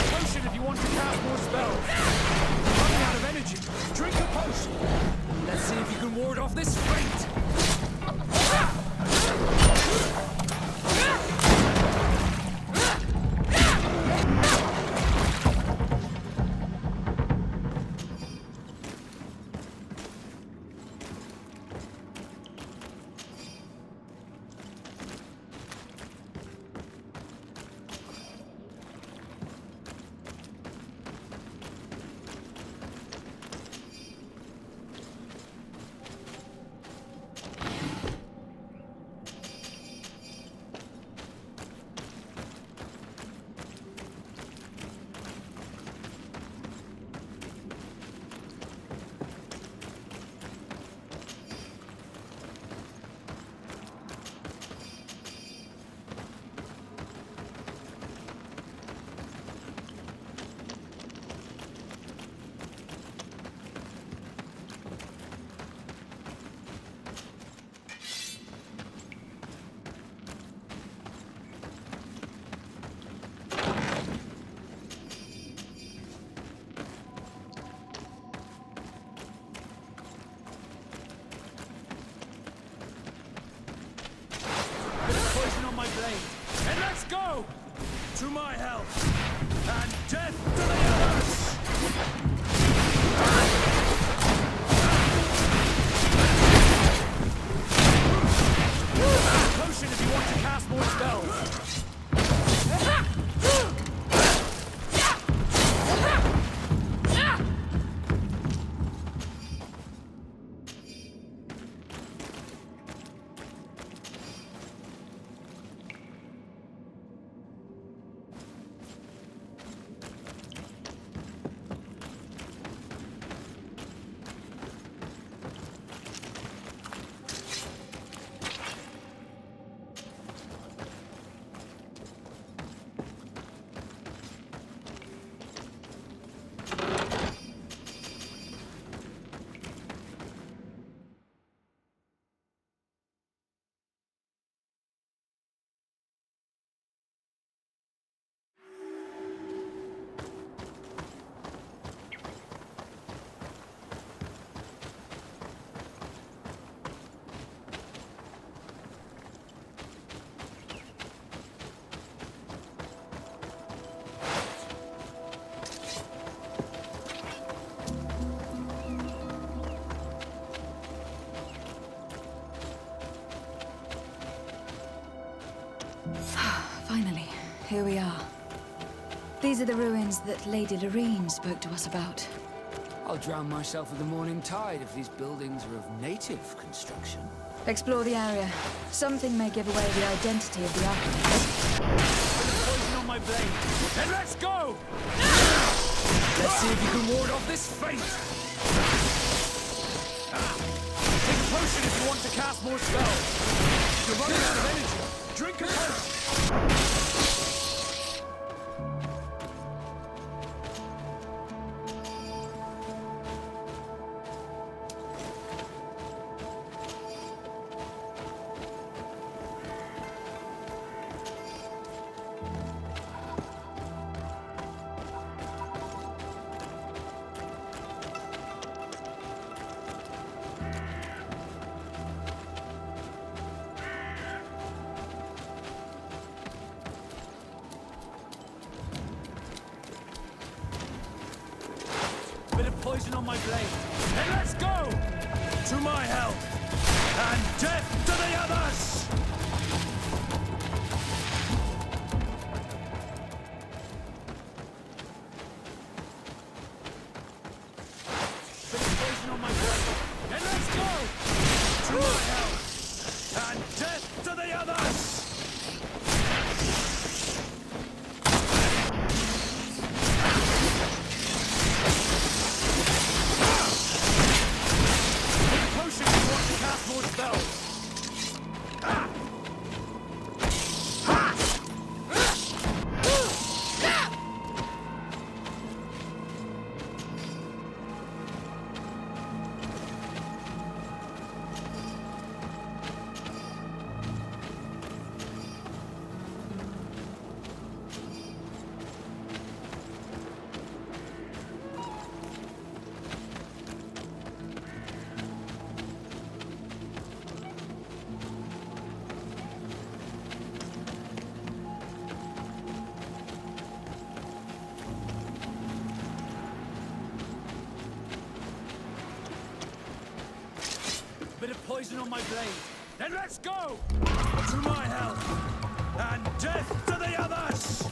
Potion if you want to cast more spells. Running out of energy. Drink a potion. Let's see if you can ward off this fate. To my help! And death to the others! Potion if you want to cast more spells! Finally, here we are. These are the ruins that Lady Lorene spoke to us about. I'll drown myself with the morning tide if these buildings are of native construction. Explore the area. Something may give away the identity of the architect. Poison on my blade. Then let's go! Let's see if you can ward off this fate! Take a potion if you want to cast more spells. You're running out of energy. Drink a potion. Bit of poison on my blade. Then let's go! To my help! And death to the others! Bit of poison on my blade. Then let's go! To my help! And death to the others! More spells! Ah! Bit of poison on my blade. Then let's go! To my help! And death to the others!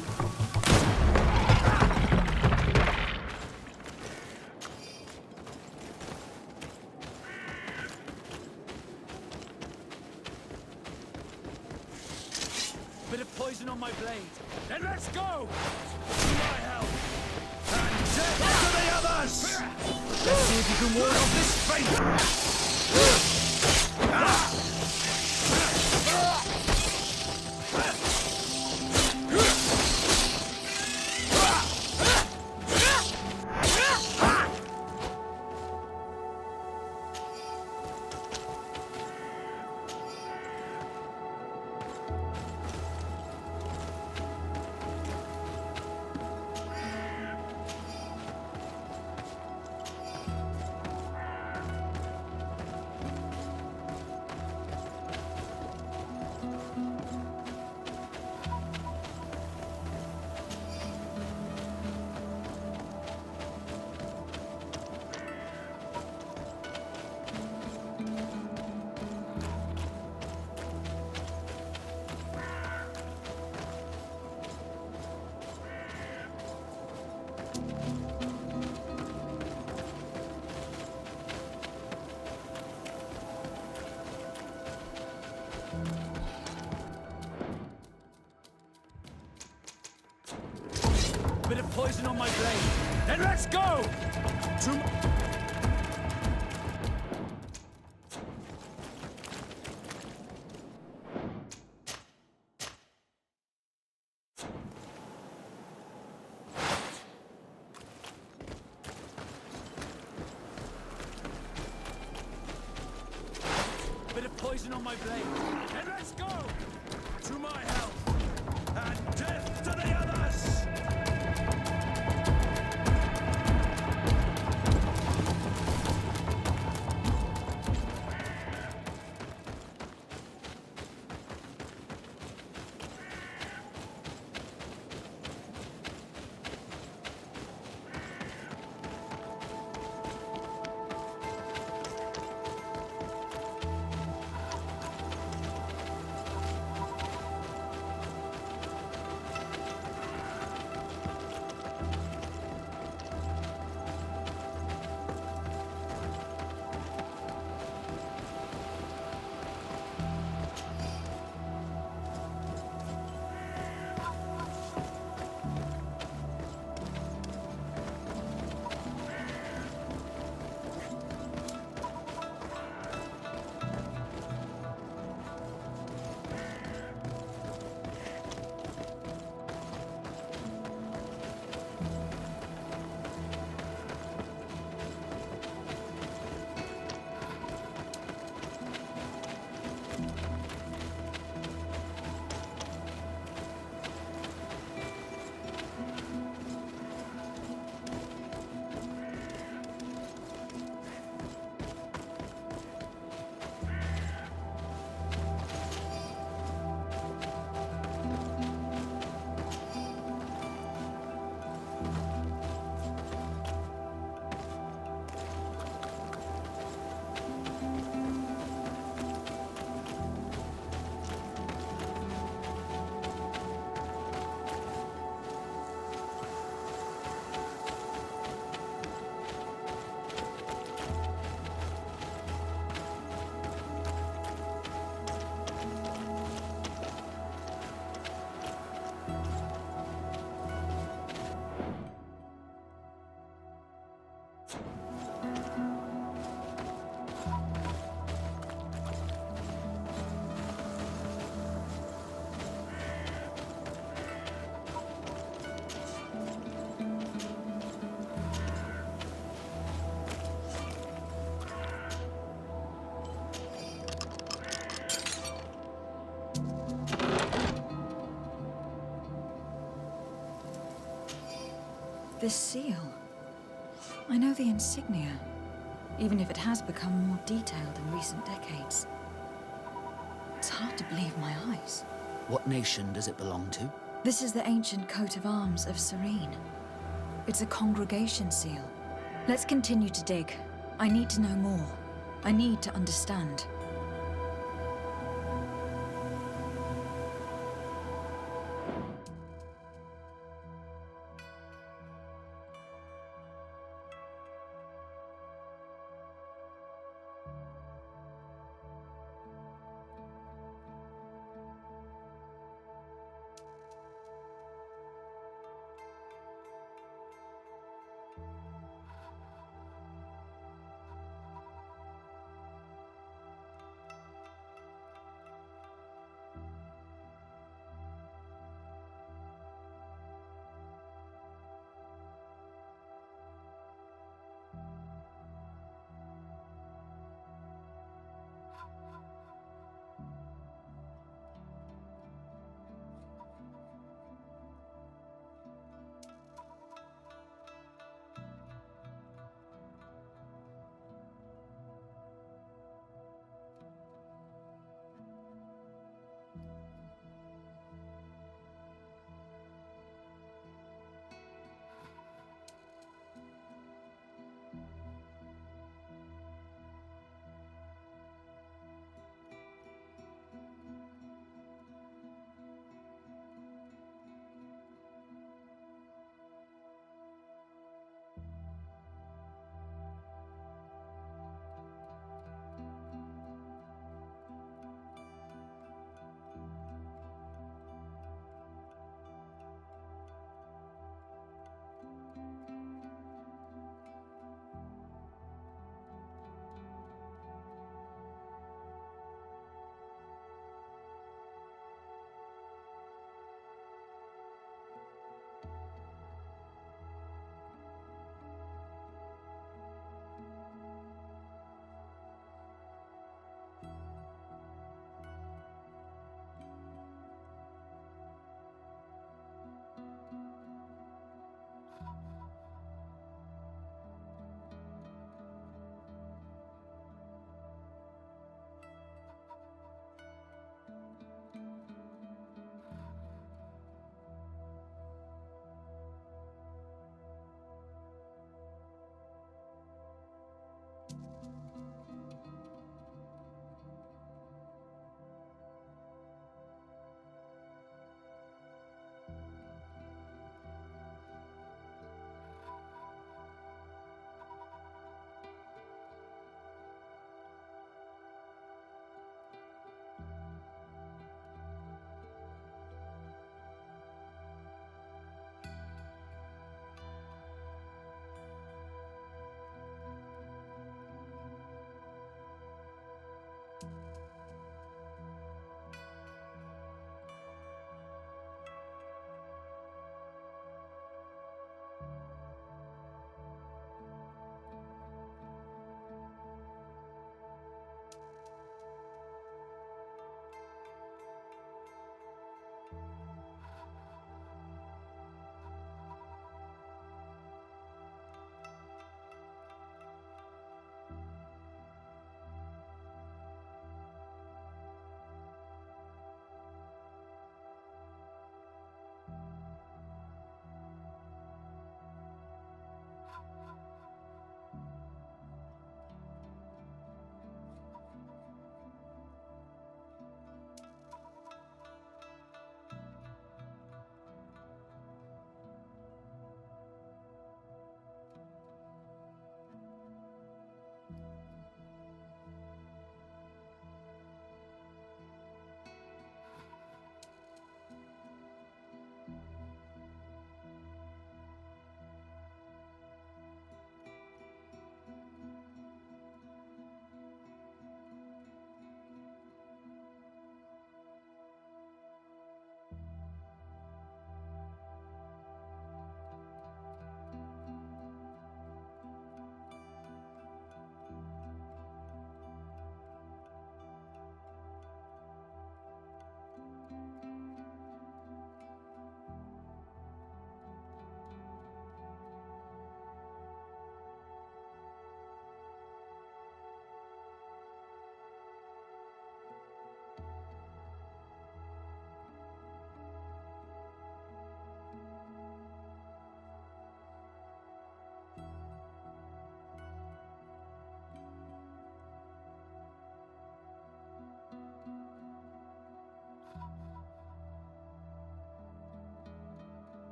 Bit of poison on my blade. Then let's go! To my help! And death to the others! Let's see if you can ward off this fate! Bit of poison on my blade. Then let's go! Bit of poison on my blade. Then let's go! To my health! And death to the others! This seal. I know the insignia, even if it has become more detailed in recent decades. It's hard to believe my eyes. What nation does it belong to? This is the ancient coat of arms of Serene. It's a congregation seal. Let's continue to dig. I need to know more. I need to understand.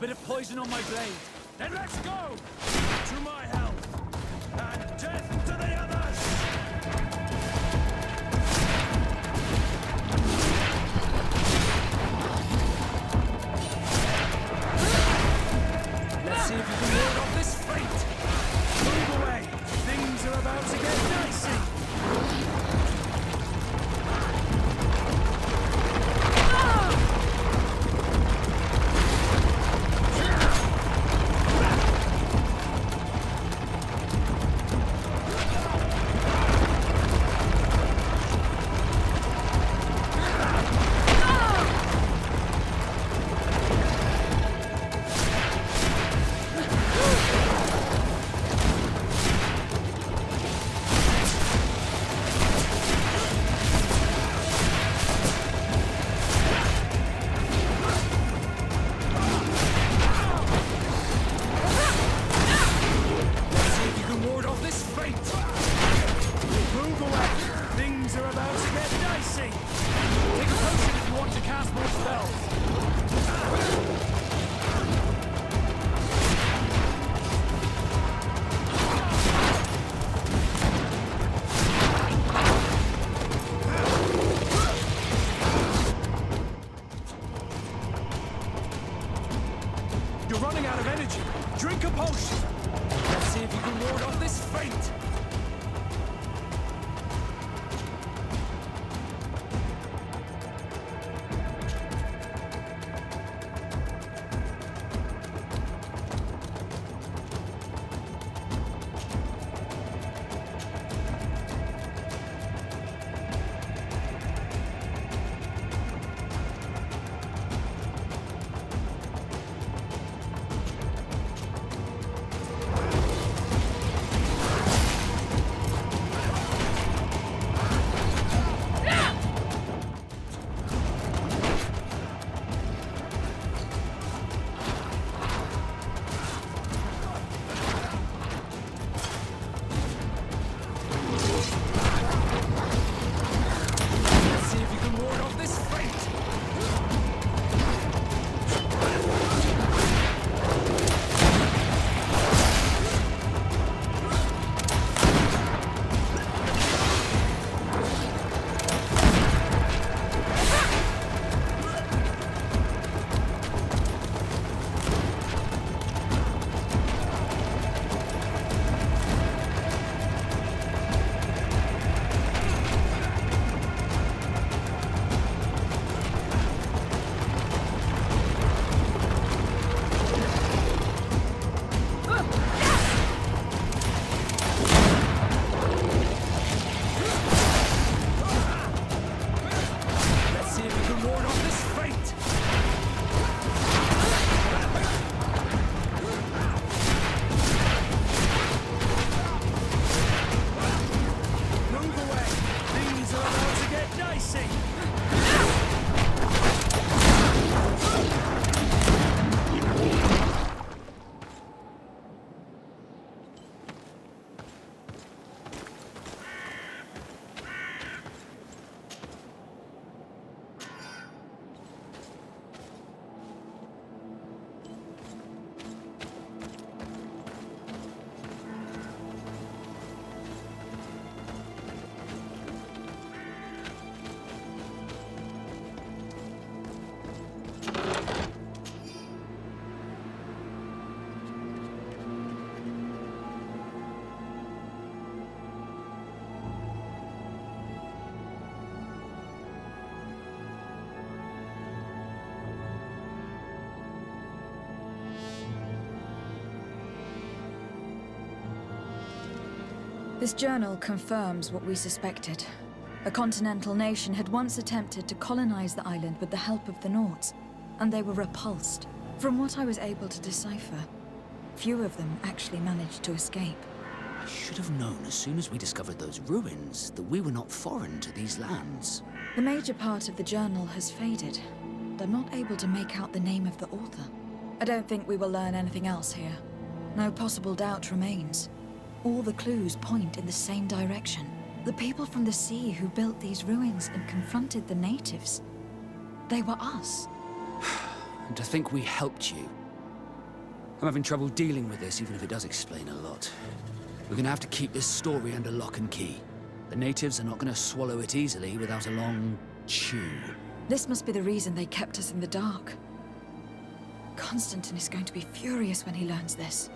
bit of poison on my blade. Then let's go! To my health, and death to the others! Let's see if you can ward off this fate! Move away! Things are about to get dicey! You're running out of energy. Drink a potion. Let's see if you can ward off this fate! This journal confirms what we suspected. A continental nation had once attempted to colonize the island with the help of the Nords, and they were repulsed. From what I was able to decipher, few of them actually managed to escape. I should have known as soon as we discovered those ruins that we were not foreign to these lands. The major part of the journal has faded, and I'm not able to make out the name of the author. I don't think we will learn anything else here. No possible doubt remains. All the clues point in the same direction. The people from the sea who built these ruins and confronted the natives. They were us. And to think we helped you. I'm having trouble dealing with this, even if it does explain a lot. We're gonna have to keep this story under lock and key. The natives are not gonna swallow it easily without a long chew. This must be the reason they kept us in the dark. Constantine is going to be furious when he learns this.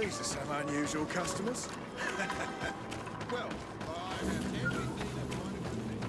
These are some unusual customers. Well, I have everything a miner could need.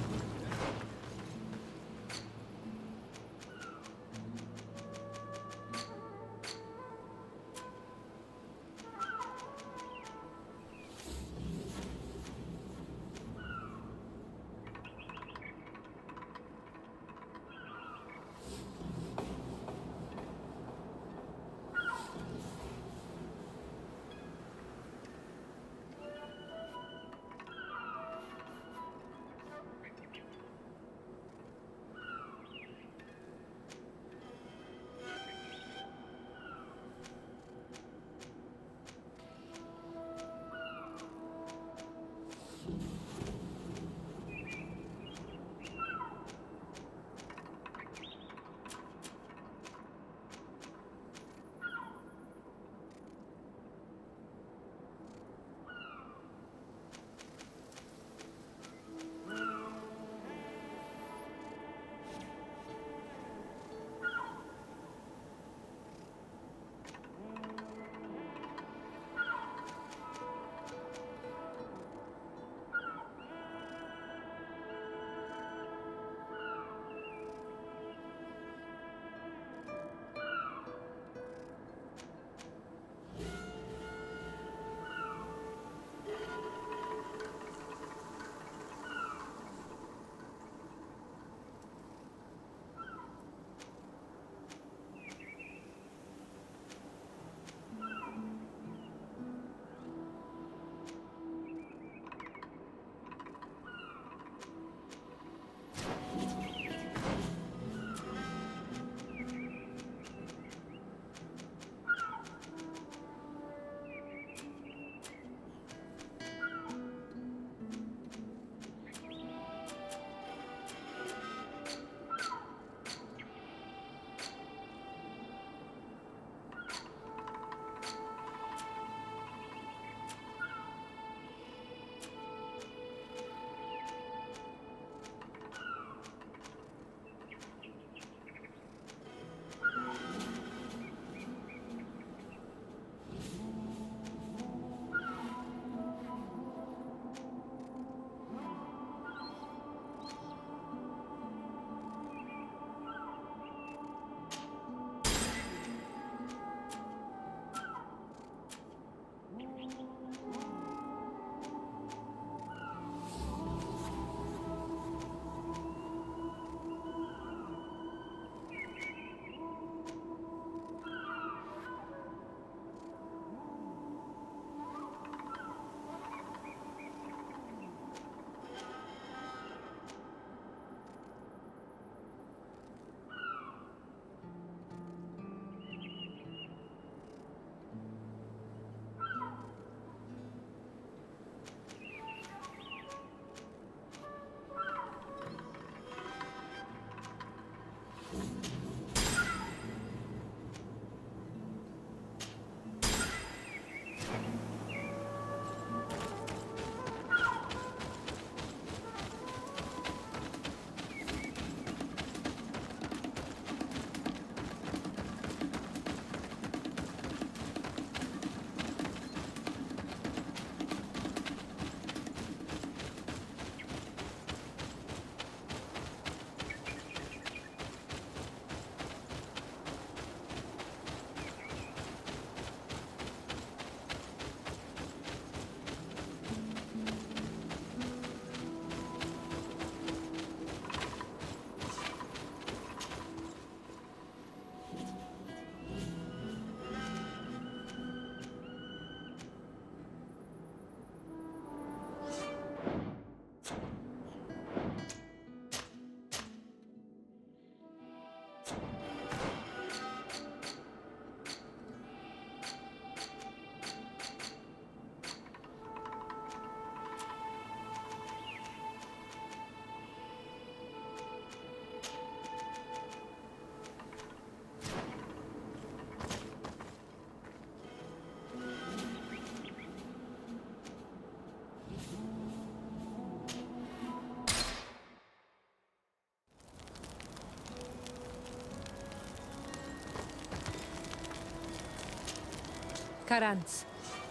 Karans,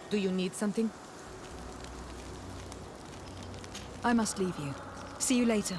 Do you need something? I must leave you. See you later.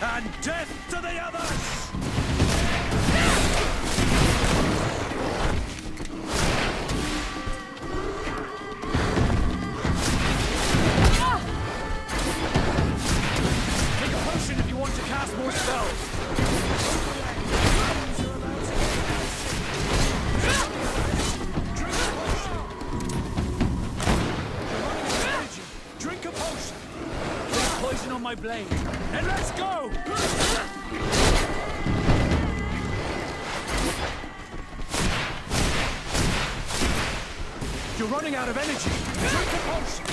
And death to the others! Take a potion if you want to cast more spells. Drink a potion! Put poison on my blade. And let's go! You're running out of energy. Drink the potion.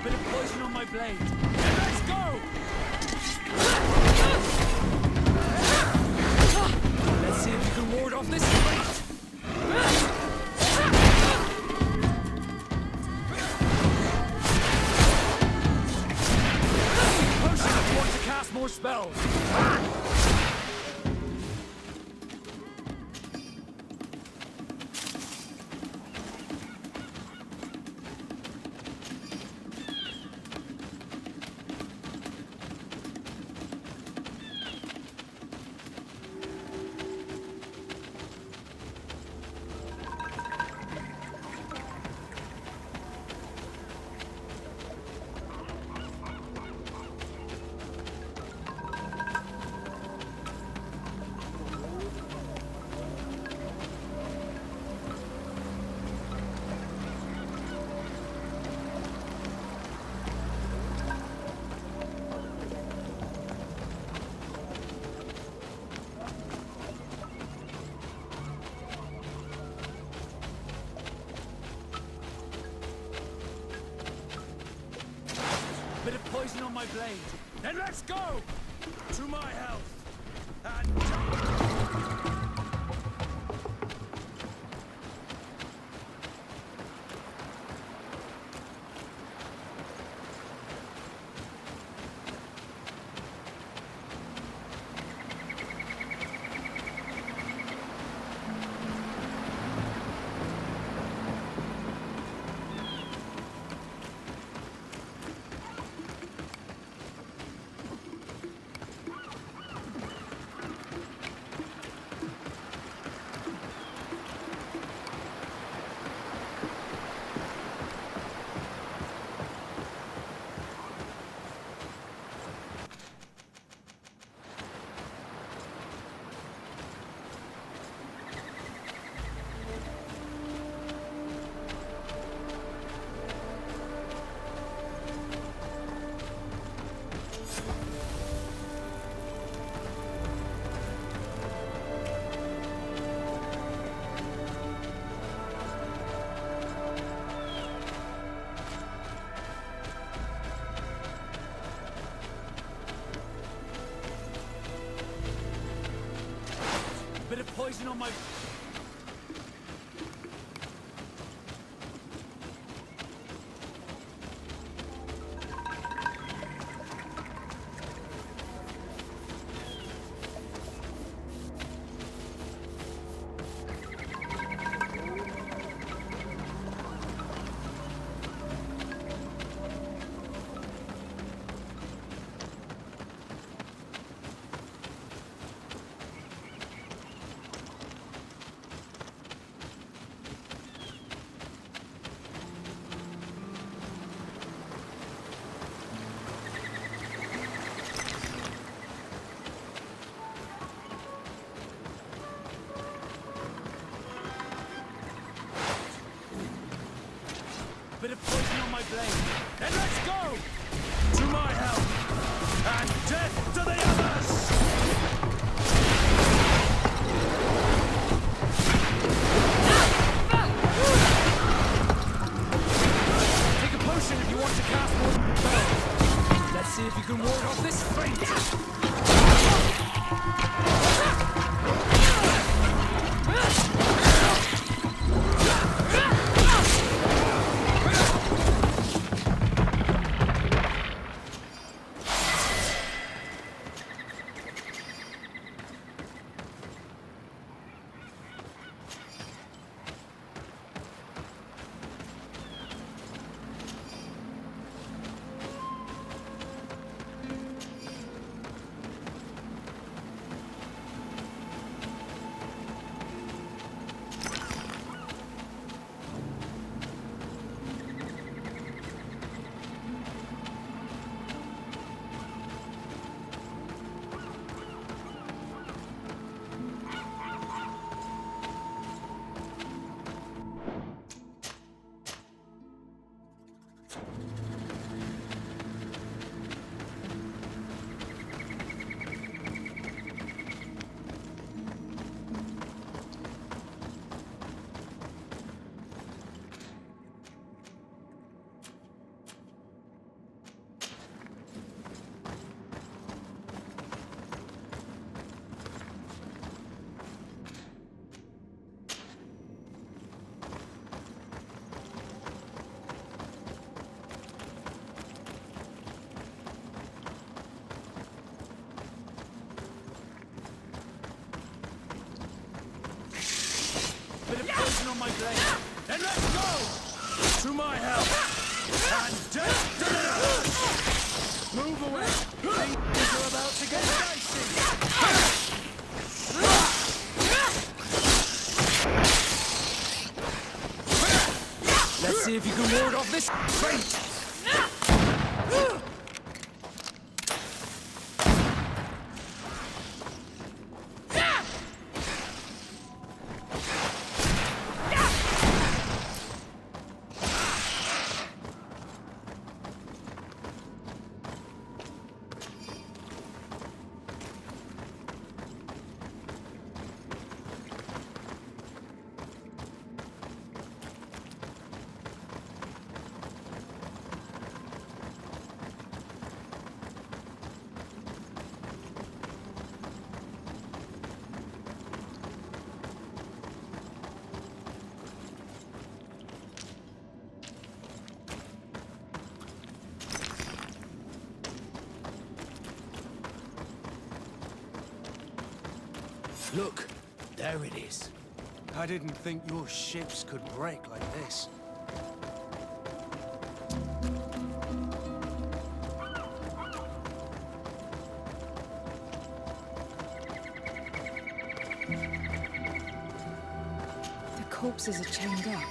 Bit of poison on my blade. Then let's go! Let's see if you can ward off this fight. Potion if you want to cast more spells. Bit of poison on my blade. Then let's go! To my health. And bit of poison on my... Bit of poison on my blade. Then let's go! To my help! And death to the others! Take a potion if you want to cast more spells. Let's see if you can ward off this fate! To my help! And death to the others! Move away! Things are about to get dicey! Let's see if you can ward off this fate! Look, there it is. I didn't think your ships could break like this. The corpses are chained up.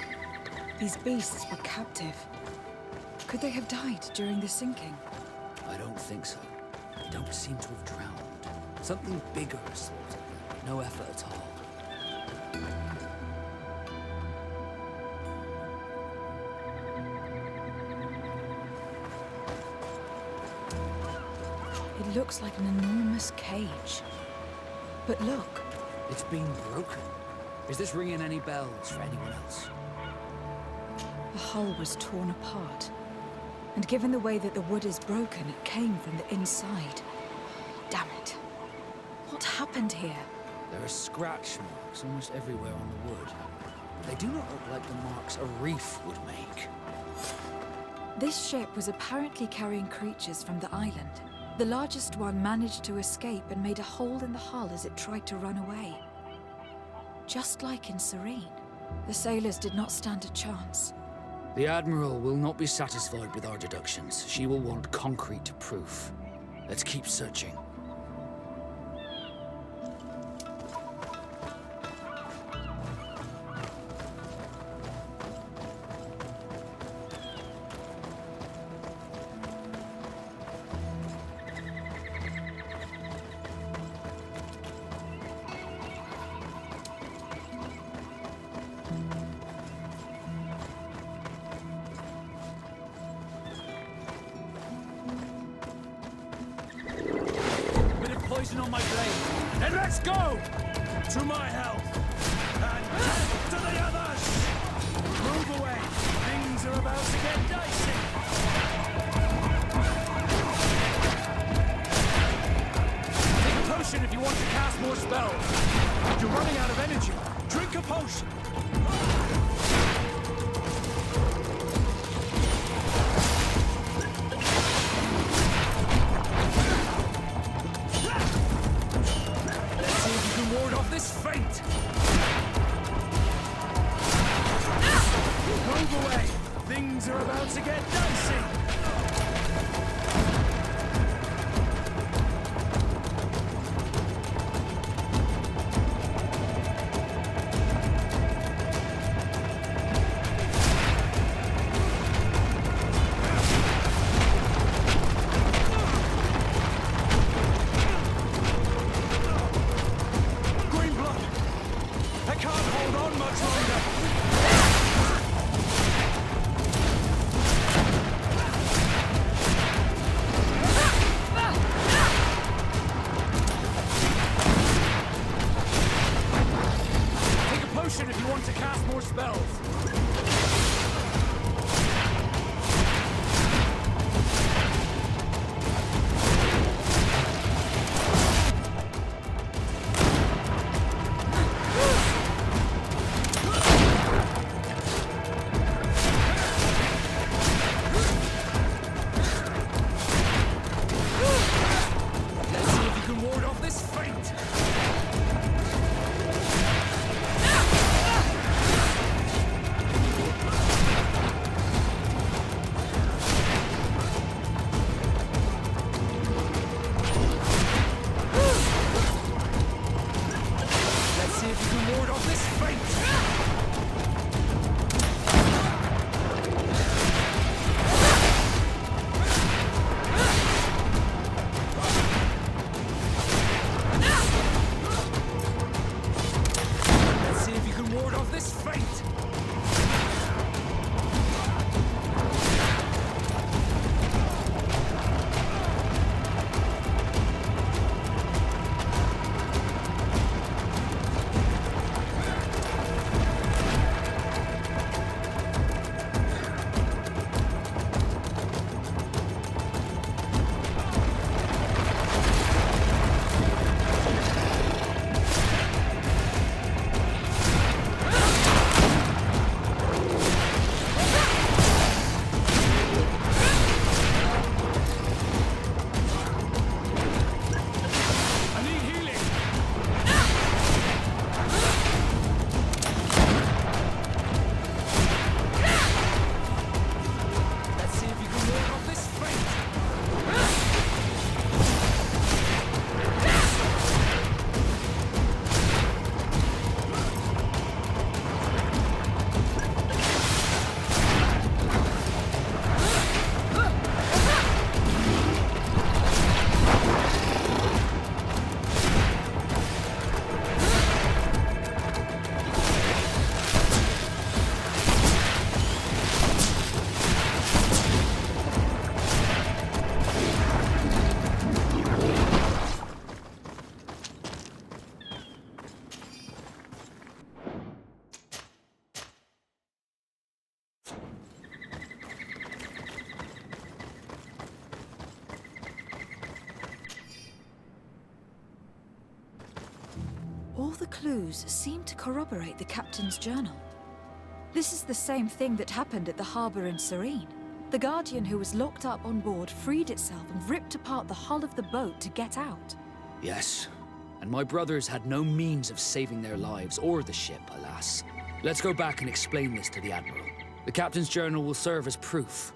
These beasts were captive. Could they have died during the sinking? I don't think so. They don't seem to have drowned. Something bigger slaughtered them. No effort at all. It looks like an enormous cage. But look. It's been broken. Is this ringing any bells for anyone else? The hull was torn apart. And given the way that the wood is broken, it came from the inside. Damn it. What happened here? There are scratch marks almost everywhere on the wood. But they do not look like the marks a reef would make. This ship was apparently carrying creatures from the island. The largest one managed to escape and made a hole in the hull as it tried to run away. Just like in Serene, the sailors did not stand a chance. The Admiral will not be satisfied with our deductions. She will want concrete proof. Let's keep searching. On my blade. Then let's go! To my help! And death to the others! Move away! Things are about to get dicey! Take a potion if you want to cast more spells. You're running out of energy. Drink a potion! Ward off this fate! Move away! Things are about to get dicey! the clues seem to corroborate the captain's journal. This is the same thing that happened at the harbor in Serene. The Guardian who was locked up on board freed itself and ripped apart the hull of the boat to get out. Yes, and my brothers had no means of saving their lives or the ship, alas. Let's go back and explain this to the Admiral. The captain's journal will serve as proof.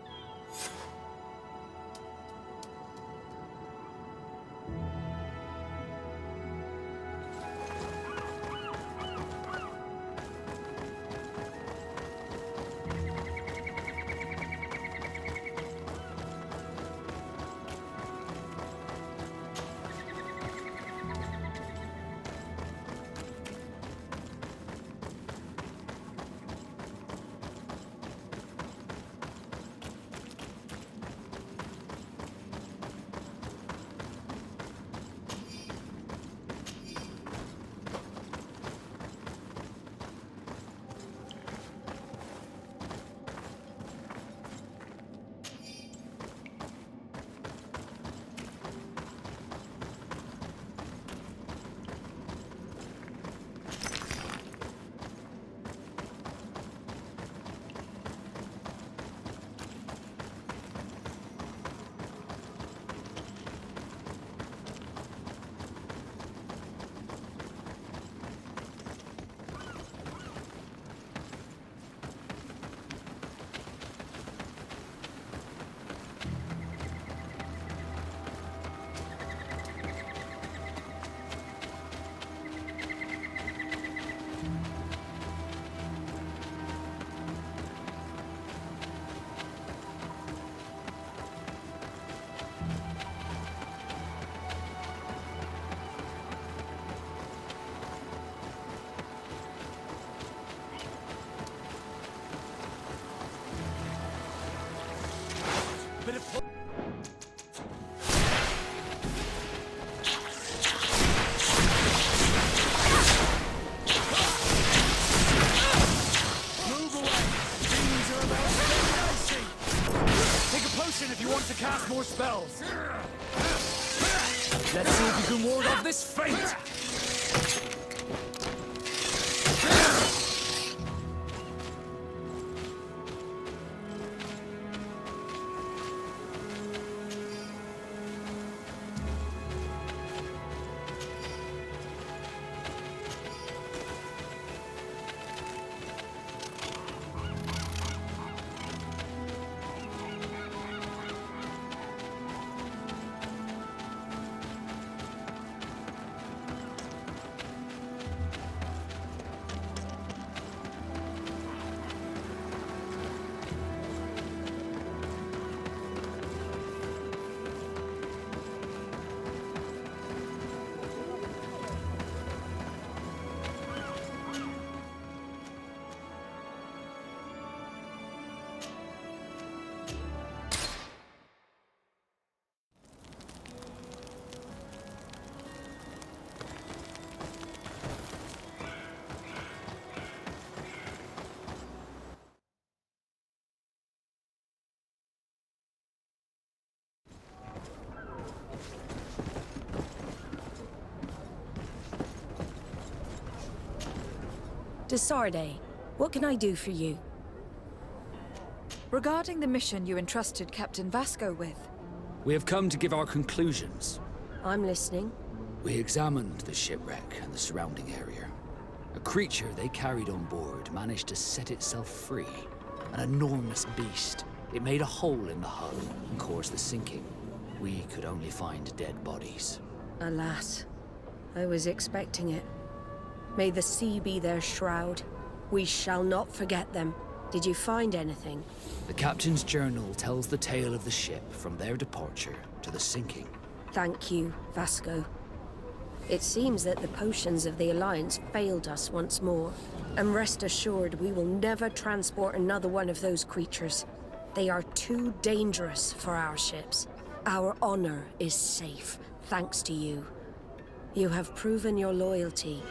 If you want to cast more spells. Let's see if you can ward off this fate! Desarde, what can I do for you? Regarding the mission you entrusted Captain Vasco with. We have come to give our conclusions. I'm listening. We examined the shipwreck and the surrounding area. A creature they carried on board managed to set itself free. An enormous beast. It made a hole in the hull and caused the sinking. We could only find dead bodies. Alas, I was expecting it. May the sea be their shroud. We shall not forget them. Did you find anything? The captain's journal tells the tale of the ship from their departure to the sinking. Thank you, Vasco. It seems that the potions of the Alliance failed us once more. And rest assured, we will never transport another one of those creatures. They are too dangerous for our ships. Our honor is safe, thanks to you. You have proven your loyalty,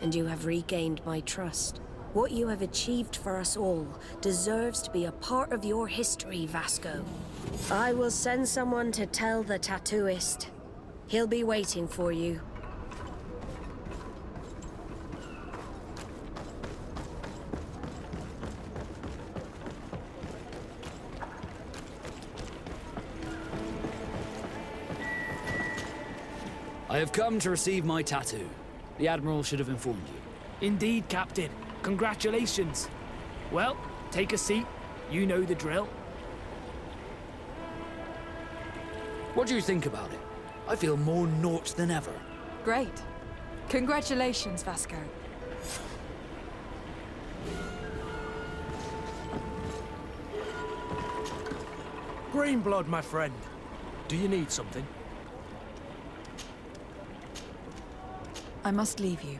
and you have regained my trust. What you have achieved for us all deserves to be a part of your history, Vasco. I will send someone to tell the tattooist. He'll be waiting for you. I have come to receive my tattoo. The Admiral should have informed you. Indeed, Captain. Congratulations. Well, take a seat. You know the drill. What do you think about it? I feel more Nort than ever. Great. Congratulations, Vasco. Greenblood, my friend. Do you need something? I must leave you.